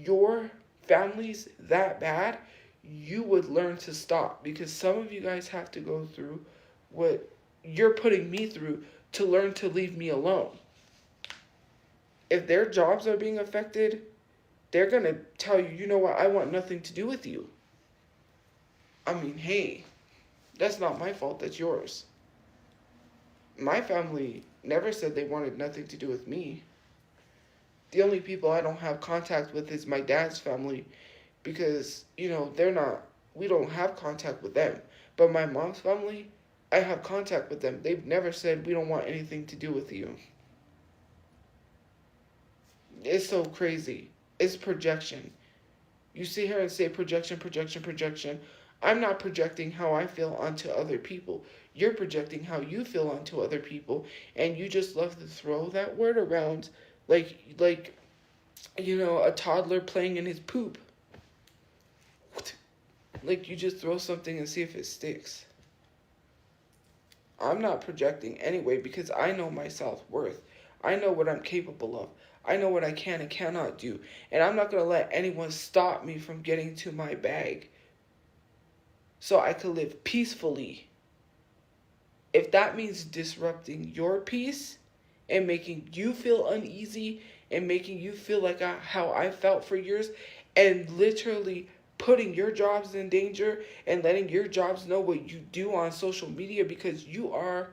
your families that bad, you would learn to stop, because some of you guys have to go through what you're putting me through to learn to leave me alone. If their jobs are being affected, they're going to tell you, you know what, I want nothing to do with you. I mean, hey, that's not my fault, that's yours. My family never said they wanted nothing to do with me. The only people I don't have contact with is my dad's family, because, you know, we don't have contact with them. But my mom's family, I have contact with them. They've never said we don't want anything to do with you. It's so crazy. It's projection. You sit here and say projection, projection, projection. I'm not projecting how I feel onto other people. You're projecting how you feel onto other people, and you just love to throw that word around like you know, a toddler playing in his poop. Like you just throw something and see if it sticks. I'm not projecting anyway because I know my self-worth. I know what I'm capable of. I know what I can and cannot do. And I'm not going to let anyone stop me from getting to my bag so I could live peacefully. If that means disrupting your peace and making you feel uneasy and making you feel like how I felt for years, and literally putting your jobs in danger and letting your jobs know what you do on social media, because you are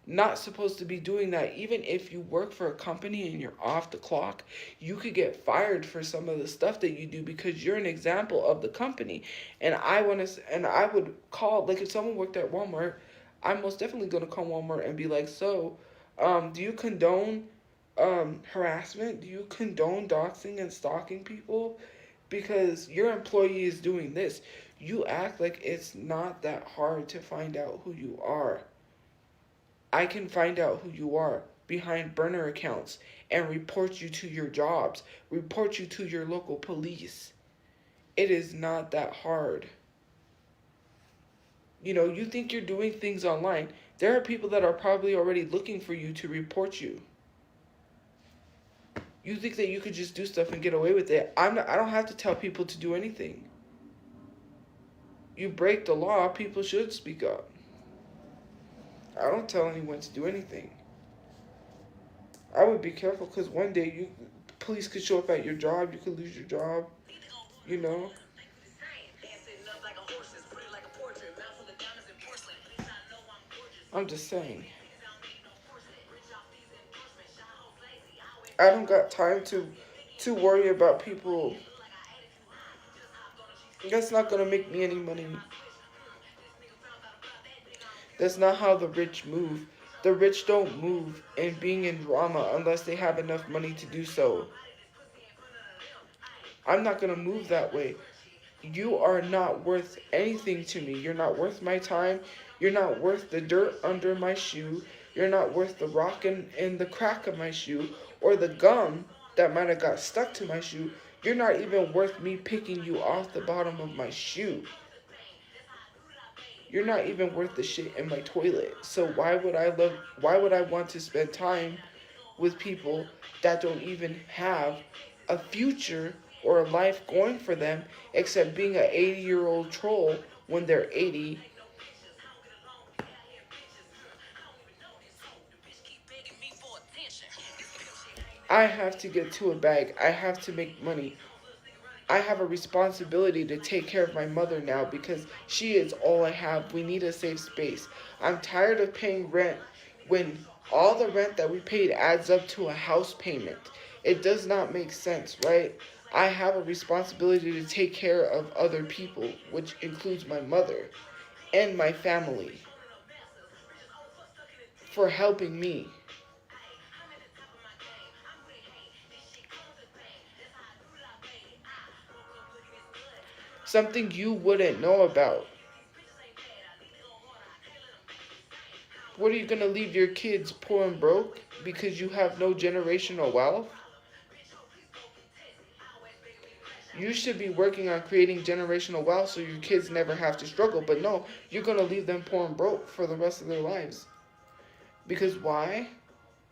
not supposed to be doing that. Even if you work for a company and you're off the clock, you could get fired for some of the stuff that you do because you're an example of the company. And I would call, like if someone worked at Walmart, I'm most definitely going to call Walmart and be like, so, do you condone harassment? Do you condone doxing and stalking people? Because your employee is doing this. You act like it's not that hard to find out who you are. I can find out who you are behind burner accounts and report you to your jobs, report you to your local police. It is not that hard. You know, you think you're doing things online. There are people that are probably already looking for you to report you. You think that you could just do stuff and get away with it. I don't have to tell people to do anything. You break the law, people should speak up. I don't tell anyone to do anything. I would be careful because one day police could show up at your job, you could lose your job, you know. I'm just saying. I don't got time to worry about people. That's not gonna make me any money. That's not how the rich move. The rich don't move in being in drama unless they have enough money to do so. I'm not going to move that way. You are not worth anything to me. You're not worth my time. You're not worth the dirt under my shoe. You're not worth the rock in the crack of my shoe or the gum that might have got stuck to my shoe. You're not even worth me picking you off the bottom of my shoe. You're not even worth the shit in my toilet. So why would I want to spend time with people that don't even have a future or a life going for them except being an 80-year-old troll when they're 80? I have to get to a bag. I have to make money. I have a responsibility to take care of my mother now because she is all I have. We need a safe space. I'm tired of paying rent when all the rent that we paid adds up to a house payment. It does not make sense, right? I have a responsibility to take care of other people, which includes my mother and my family, for helping me. Something you wouldn't know about. What, are you going to leave your kids poor and broke because you have no generational wealth? You should be working on creating generational wealth so your kids never have to struggle. But no, you're going to leave them poor and broke for the rest of their lives. Because why?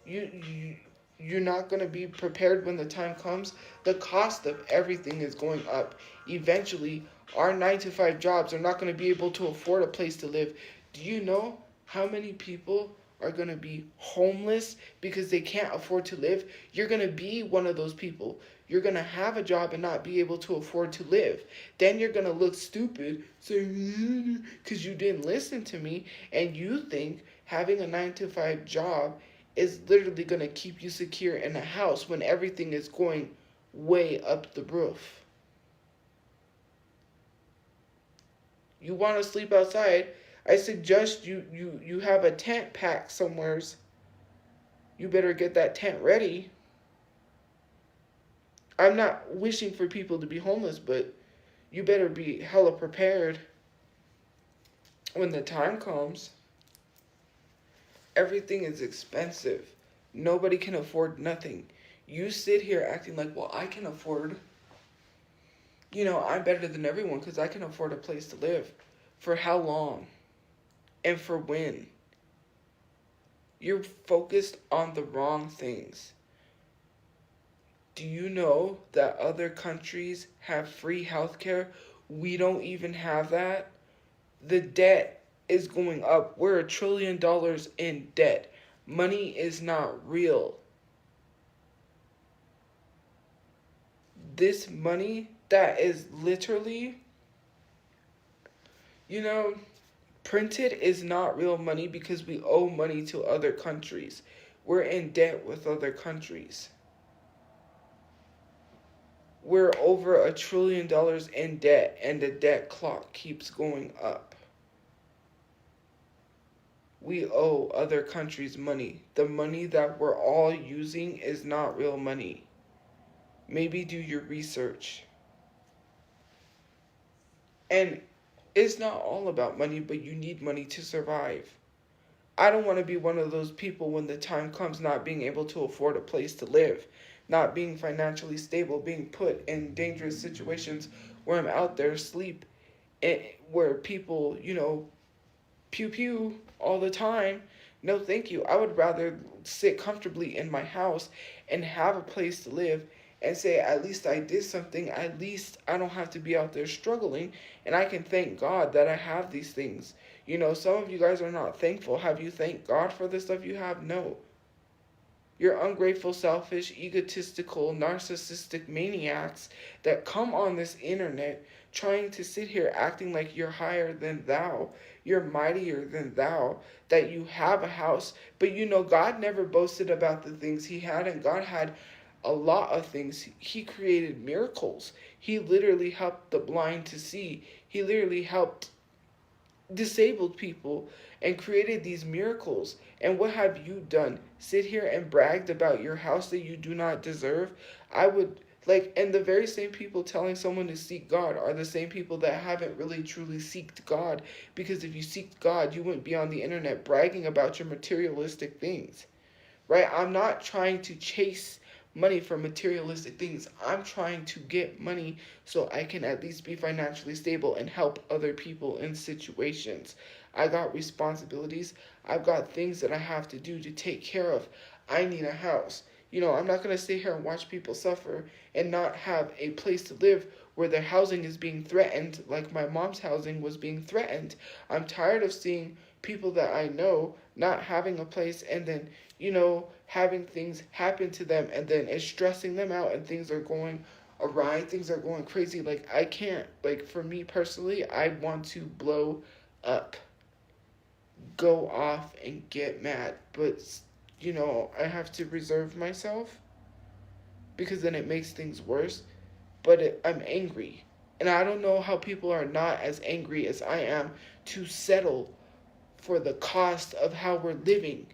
You're not going to be prepared when the time comes. The cost of everything is going up. Eventually, our 9-to-5 jobs are not going to be able to afford a place to live. Do you know how many people are going to be homeless because they can't afford to live? You're going to be one of those people. You're going to have a job and not be able to afford to live. Then you're going to look stupid saying, because you didn't listen to me, and you think having a 9-to-5 job is literally going to keep you secure in a house when everything is going way up the roof. You want to sleep outside? I suggest you have a tent packed somewheres. You better get that tent ready. I'm not wishing for people to be homeless, but you better be hella prepared when the time comes. Everything is expensive. Nobody can afford nothing. You sit here acting like, well, I can afford, I'm better than everyone because I can afford a place to live. For how long? And for when? You're focused on the wrong things. Do you know that other countries have free healthcare? We don't even have that. The debt is going up. We're $1 trillion in debt. Money is not real. This money that is literally, printed is not real money because we owe money to other countries. We're in debt with other countries. We're over $1 trillion in debt, and the debt clock keeps going up. We owe other countries money. The money that we're all using is not real money. Maybe do your research. And it's not all about money, but you need money to survive. I don't want to be one of those people when the time comes not being able to afford a place to live, not being financially stable, being put in dangerous situations where I'm out there asleep, where people, pew pew all the time. No, thank you. I would rather sit comfortably in my house and have a place to live and say, at least I did something. At least I don't have to be out there struggling, and I can thank God that I have these things. Some of you guys are not thankful. Have you thanked God for the stuff you have? No. You're ungrateful, selfish, egotistical, narcissistic maniacs that come on this internet trying to sit here acting like you're higher than thou, you're mightier than thou, that you have a house. But God never boasted about the things he had, and God had a lot of things. He created miracles. He literally helped the blind to see. He literally helped disabled people and created these miracles. And what have you done? Sit here and bragged about your house that you do not deserve? I would like, and the very same people telling someone to seek God are the same people that haven't really truly seeked God. Because if you seeked God, you wouldn't be on the internet bragging about your materialistic things. Right? I'm not trying to chase money for materialistic things. I'm trying to get money so I can at least be financially stable and help other people in situations. I got responsibilities. I've got things that I have to do to take care of. I need a house. You know, I'm not going to sit here and watch people suffer and not have a place to live where their housing is being threatened like my mom's housing was being threatened. I'm tired of seeing people that I know not having a place and then, you know, having things happen to them and then it's stressing them out and things are going awry, things are going crazy. Like, I can't, like, for me personally, I want to blow up, go off and get mad, but, you know, I have to reserve myself because then it makes things worse. But I'm angry, and I don't know how people are not as angry as I am to settle for the cost of how we're living.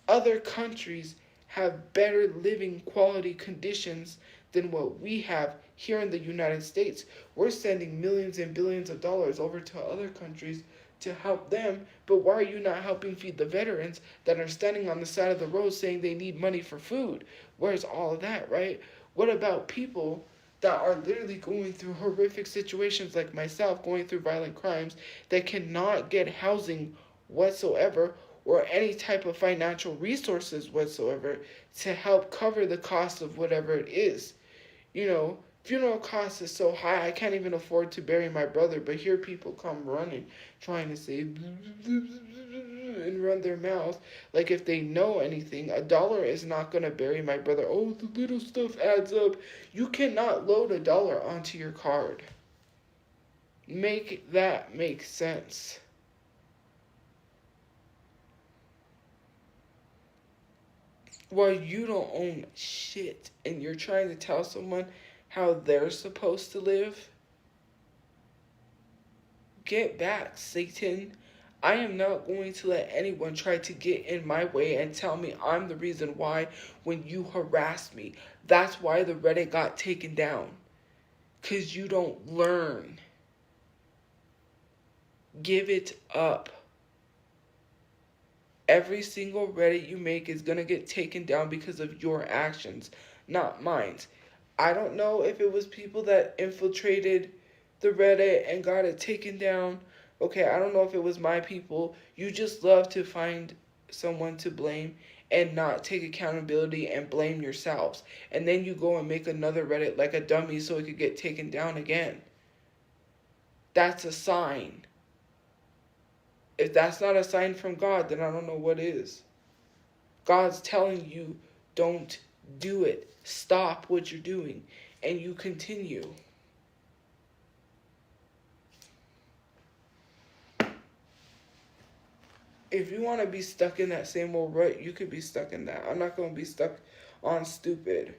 Other countries have better living quality conditions than what we have here in the United States. We're sending millions and billions of dollars over to other countries to help them, but why are you not helping feed the veterans that are standing on the side of the road saying they need money for food? Where's all of that, right? What about people that are literally going through horrific situations like myself, going through violent crimes, that cannot get housing whatsoever or any type of financial resources whatsoever to help cover the cost of whatever it is? You know, funeral costs is so high, I can't even afford to bury my brother, but here people come running, trying to say and run their mouths like if they know anything. $1 is not going to bury my brother. Oh, the little stuff adds up. You cannot load $1 onto your card. Make that make sense. Well, you don't own shit and you're trying to tell someone how they're supposed to live? Get back, Satan. I am not going to let anyone try to get in my way and tell me I'm the reason why when you harassed me. That's why the Reddit got taken down. 'Cause you don't learn. Give it up. Every single Reddit you make is going to get taken down because of your actions, not mine. I don't know if it was people that infiltrated the Reddit and got it taken down. Okay, I don't know if it was my people. You just love to find someone to blame and not take accountability and blame yourselves. And then you go and make another Reddit like a dummy so it could get taken down again. That's a sign. If that's not a sign from God, then I don't know what is. God's telling you, don't do it. Stop what you're doing. And you continue. If you want to be stuck in that same old rut, you could be stuck in that. I'm not going to be stuck on stupid.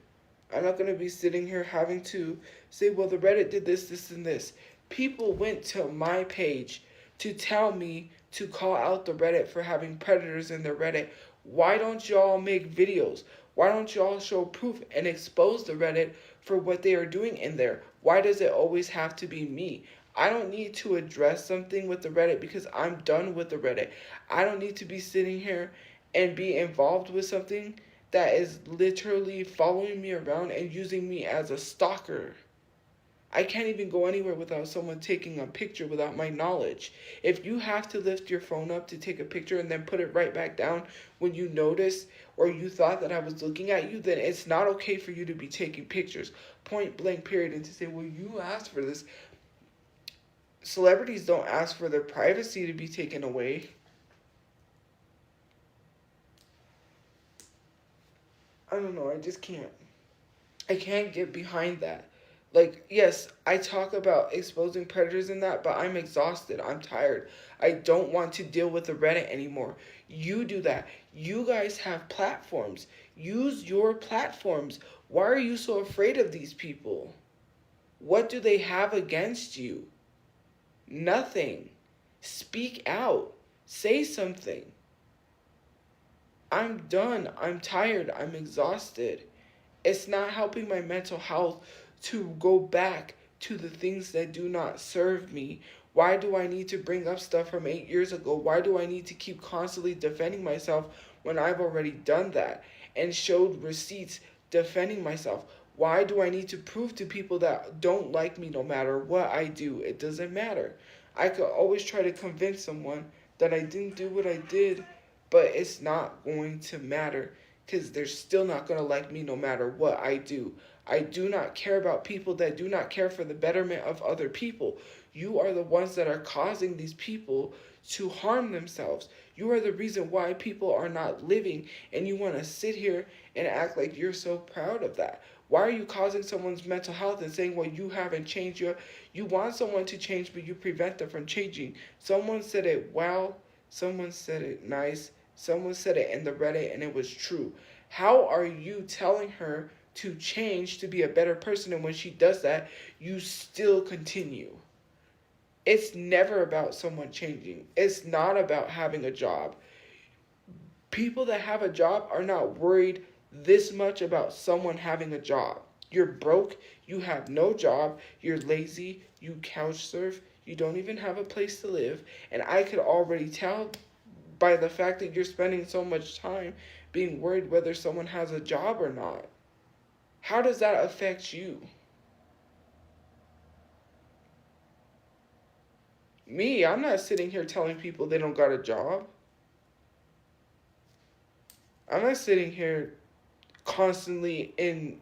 I'm not going to be sitting here having to say, well, the Reddit did this, this, and this. People went to my page to tell me to call out the Reddit for having predators in their Reddit. Why don't y'all make videos? Why don't y'all show proof and expose the Reddit for what they are doing in there? Why does it always have to be me? I don't need to address something with the Reddit because I'm done with the Reddit. I don't need to be sitting here and be involved with something that is literally following me around and using me as a stalker. I can't even go anywhere without someone taking a picture without my knowledge. If you have to lift your phone up to take a picture and then put it right back down when you notice or you thought that I was looking at you, then it's not okay for you to be taking pictures. Point blank period. And to say, well, you asked for this. Celebrities don't ask for their privacy to be taken away. I don't know, I just can't. I can't get behind that. Like, yes, I talk about exposing predators and that, but I'm exhausted. I'm tired. I don't want to deal with the Reddit anymore. You do that. You guys have platforms. Use your platforms. Why are you so afraid of these people? What do they have against you? Nothing. Speak out. Say something. I'm done. I'm tired. I'm exhausted. It's not helping my mental health to go back to the things that do not serve me. Why do I need to bring up stuff from 8 years ago? Why do I need to keep constantly defending myself when I've already done that and showed receipts defending myself? Why do I need to prove to people that don't like me no matter what I do? It doesn't matter. I could always try to convince someone that I didn't do what I did, but it's not going to matter because they're still not going to like me no matter what I do. I do not care about people that do not care for the betterment of other people. You are the ones that are causing these people to harm themselves. You are the reason why people are not living, and you want to sit here and act like you're so proud of that. Why are you causing someone's mental health and saying, well, you haven't changed? You want someone to change, but you prevent them from changing. Someone said it well. Someone said it nice. Someone said it in the Reddit, and it was true. How are you telling her to change to be a better person, and when she does that, you still continue? It's never about someone changing. It's not about having a job. People that have a job are not worried this much about someone having a job. You're broke, you have no job, you're lazy, you couch surf, you don't even have a place to live, and I could already tell by the fact that you're spending so much time being worried whether someone has a job or not. How does that affect you? Me, I'm not sitting here telling people they don't got a job. I'm not sitting here constantly in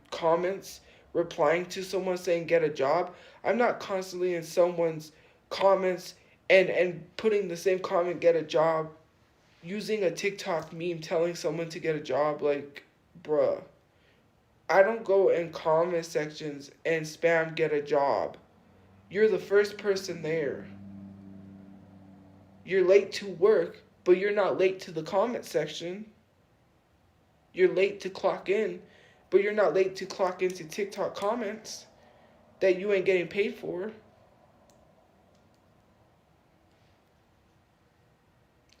comments replying to someone saying get a job. I'm not constantly in someone's comments and putting the same comment get a job using a TikTok meme telling someone to get a job. Like, bruh, I don't go in comment sections and spam get a job. You're the first person there. You're late to work, but you're not late to the comment section. You're late to clock in, but you're not late to clock into TikTok comments that you ain't getting paid for.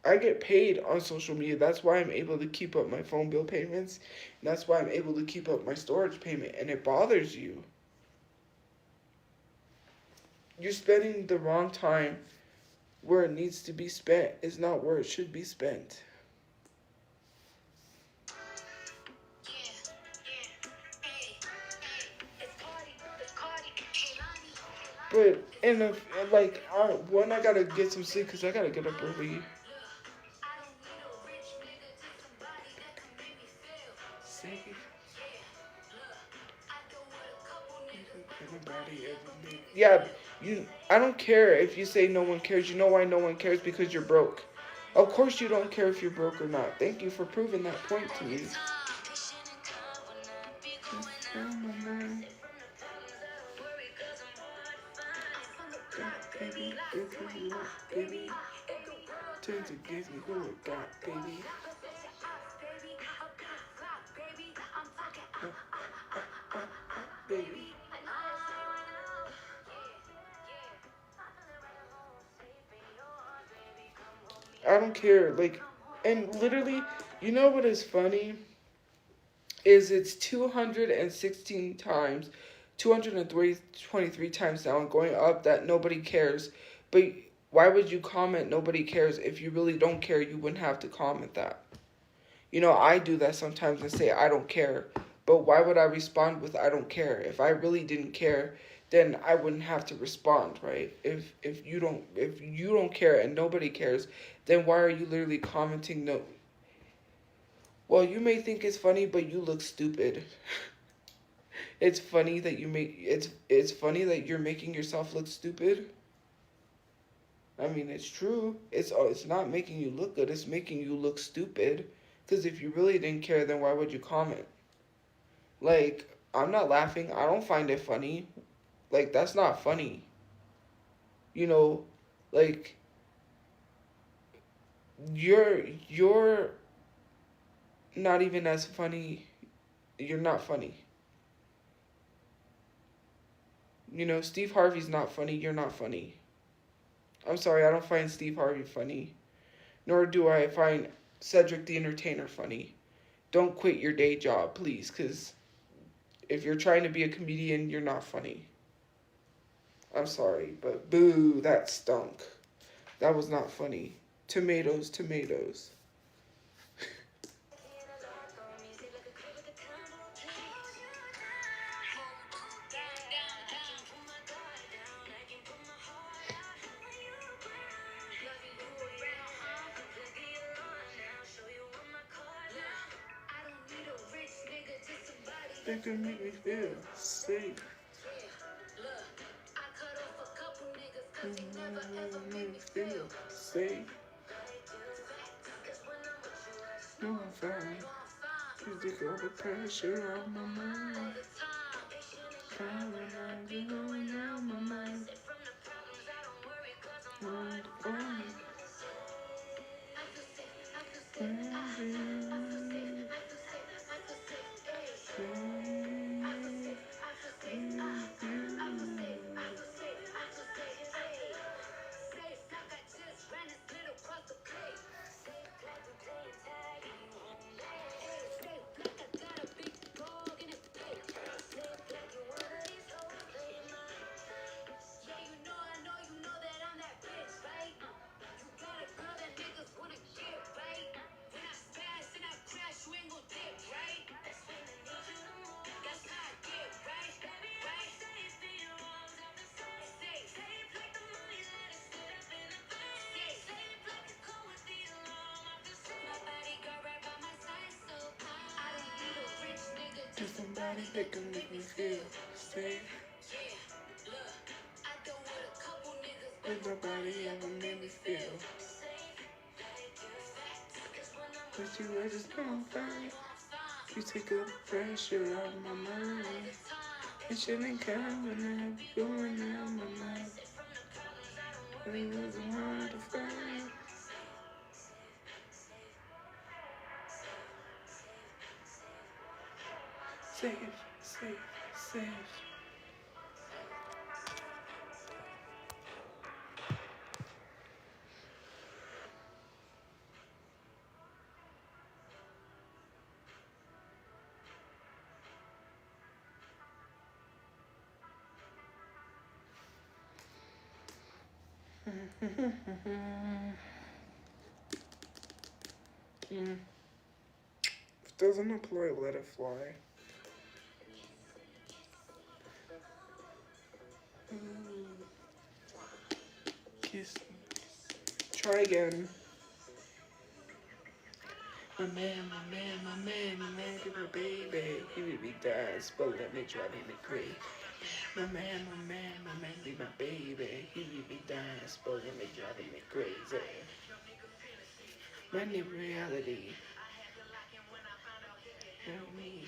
I get paid on social media. That's why I'm able to keep up my phone bill payments. And that's why I'm able to keep up my storage payment. And it bothers you. You're spending the wrong time where it needs to be spent. Is not where it should be spent. But when I gotta get some sleep because I gotta get up early. Yeah, I don't care if you say no one cares. You know why no one cares? Because you're broke. Of course you don't care if you're broke or not. Thank you for proving that point to me. Baby, turn to give me who it got, baby. Baby. I don't care, and literally, you know what is funny? Is it's 216 times, 223 times now and going up that nobody cares. But why would you comment nobody cares? If you really don't care, you wouldn't have to comment that. You know, I do that sometimes and say I don't care. But why would I respond with I don't care? If I really didn't care, then I wouldn't have to respond, right? If you don't care and nobody cares, then why are you literally commenting no? Well, you may think it's funny, but you look stupid. It's funny that it's funny that you're making yourself look stupid. I mean, it's true. It's not making you look good. It's making you look stupid. Because if you really didn't care, then why would you comment? Like, I'm not laughing. I don't find it funny. Like, that's not funny. You know, like, you're not even as funny. You're not funny. You know, Steve Harvey's not funny. You're not funny. I'm sorry, I don't find Steve Harvey funny. Nor do I find Cedric the Entertainer funny. Don't quit your day job, please, because if you're trying to be a comedian, you're not funny. I'm sorry, but boo, that stunk. That was not funny. Tomatoes, tomatoes. They can make me feel safe. Make me feel safe. No, I'm fine. You take all the pressure off my mind. Fine when I be going out my mind. Just somebody that can make me feel safe. If nobody ever made me feel. But you were just on fire. You take up pressure out of my mind. It shouldn't come when I be going out my mind. But it wasn't hard to find. Safe, safe, safe. If it doesn't apply, let it fly. Kiss me. Try again. My man, be my baby. He would be dance, but let me drive me crazy. My man, be my baby. He would be dance, but let me drive me crazy. My new reality. Help me.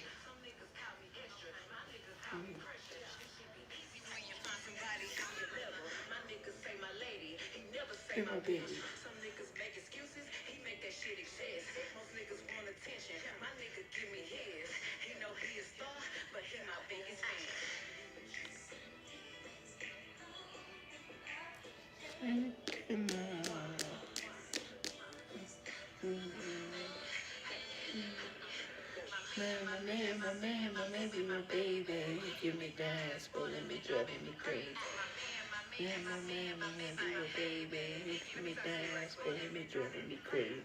Be my baby. Some niggas make excuses, he make that shit exist. Most niggas want attention, my nigga give me his. He know he a star, but he my biggest fan. My man, be my baby. He give me dance, but let me drive me crazy. My man, be my baby. He give me dance, but let me drive me crazy.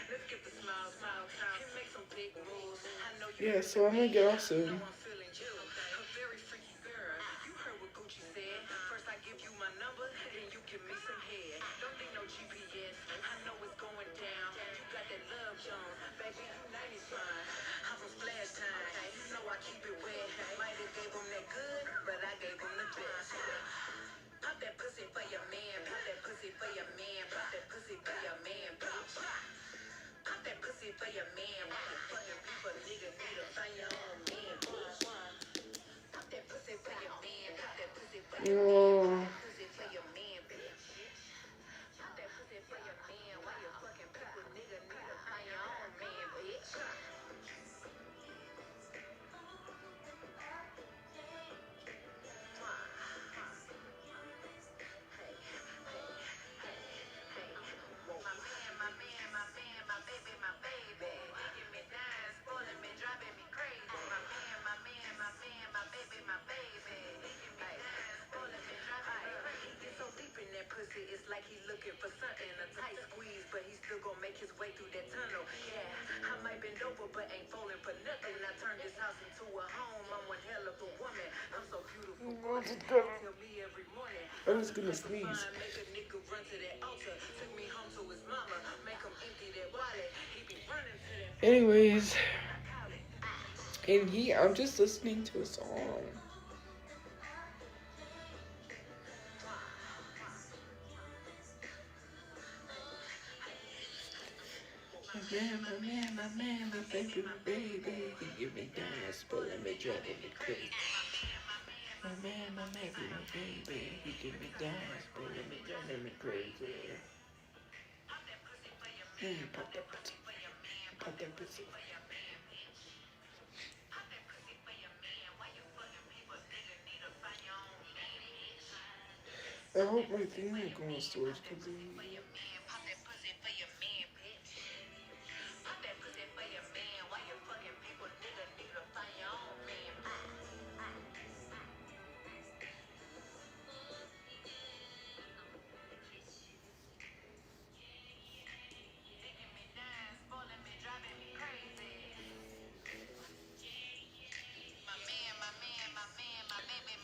Let's get the smile time. He make some big moves. I know you. Yeah, so I'm gonna get off soon. I'm feeling you. A very freaky girl. You heard what Gucci said. First I give you my number, then you give me some head. Don't need no GPS. I know it's going down. You got that love, Jones. Baby, you 90s fine. I'm from splash time. You know I keep it wet. Might have gave him that good, but I gave him the best. Pop that pussy for your man. Pop that pussy for your man. Pop that pussy for your man. Pop that pussy for your man. Why you fucking people, nigga, need to find your own man. Pop that pussy for your man. Pop that pussy for your man. Pussy for your man, bitch. Pop that pussy for your man. Why you fucking people, nigga, need to find your own man, bitch. he looking for something, a tight squeeze, but he still gonna make his way through that tunnel. Yeah, I might bend over, but ain't falling for nothing. I turned this house into a home. I'm one hell of a woman. I'm so beautiful. Tell me every morning. I was gonna sneeze. Make a nigga run to that altar. Took me home to his mama. Make him empty that wallet. He be running to that. Anyways, and I'm just listening to a song. My man, my baby, he give me gas, but let me drive me crazy. My man, my baby, he give me gas, but let me drive me crazy. Hey, pop that pussy, pop that pussy. I hope my thing will go on storage because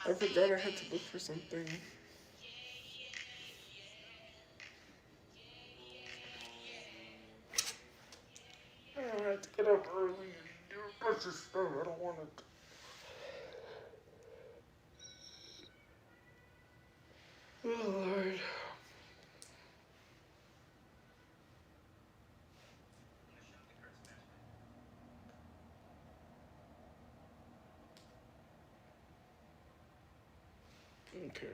I forgot I had to look for something. I have to get up early and do a bunch of stuff. I don't want to. Oh, Lord. Okay.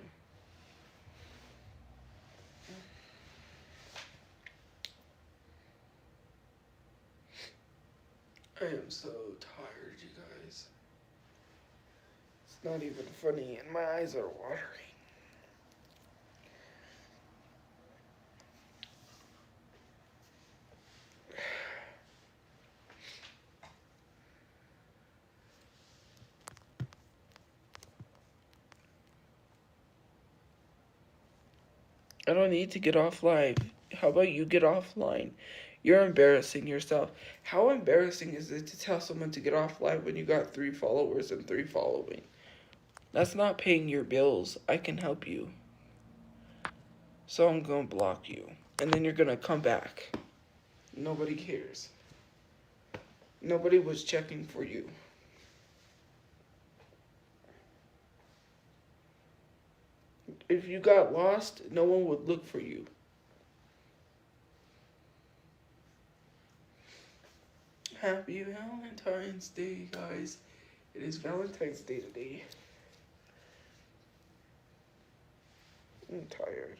I am so tired, you guys. It's not even funny, and my eyes are watering. I don't need to get off live. How about you get offline? You're embarrassing yourself. How embarrassing is it to tell someone to get off live when you got 3 followers and 3 following? That's not paying your bills. I can help you. So I'm gonna block you. And then you're gonna come back. Nobody cares. Nobody was checking for you. If you got lost, no one would look for you. Happy Valentine's Day, guys. It is Valentine's Day today. I'm tired.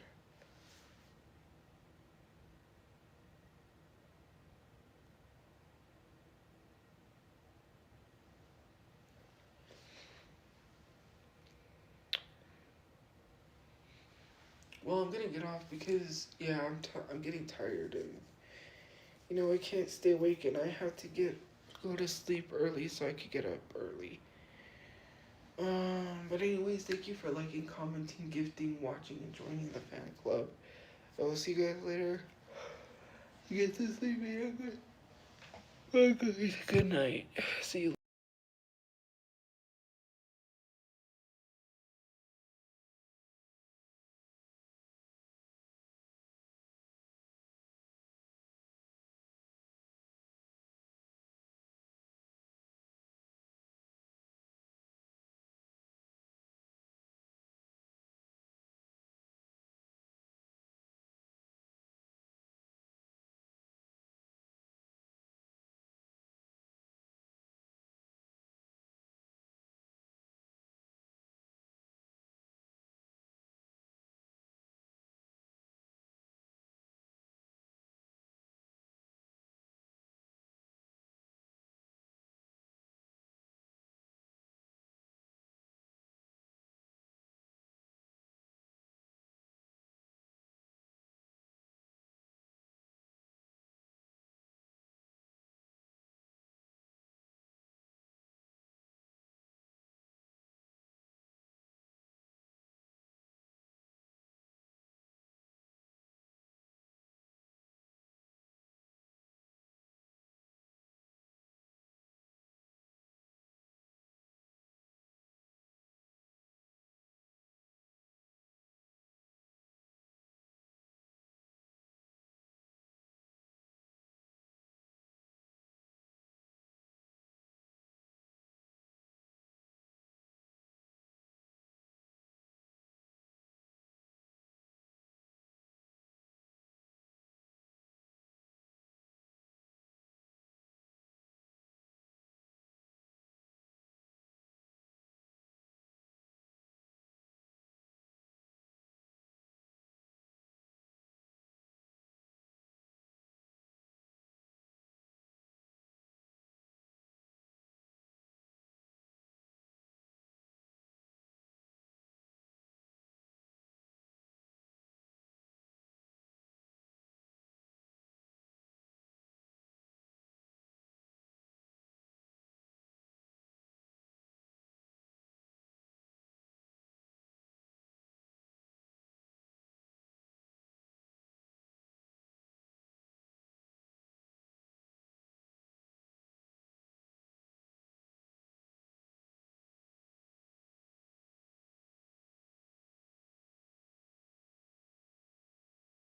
Well, I'm gonna get off because, yeah, I'm getting tired and, you know, I can't stay awake and I have to go to sleep early so I could get up early. But anyways, thank you for liking, commenting, gifting, watching, and joining the fan club. I will see you guys later. Get to sleep, okay? Good night. See you later.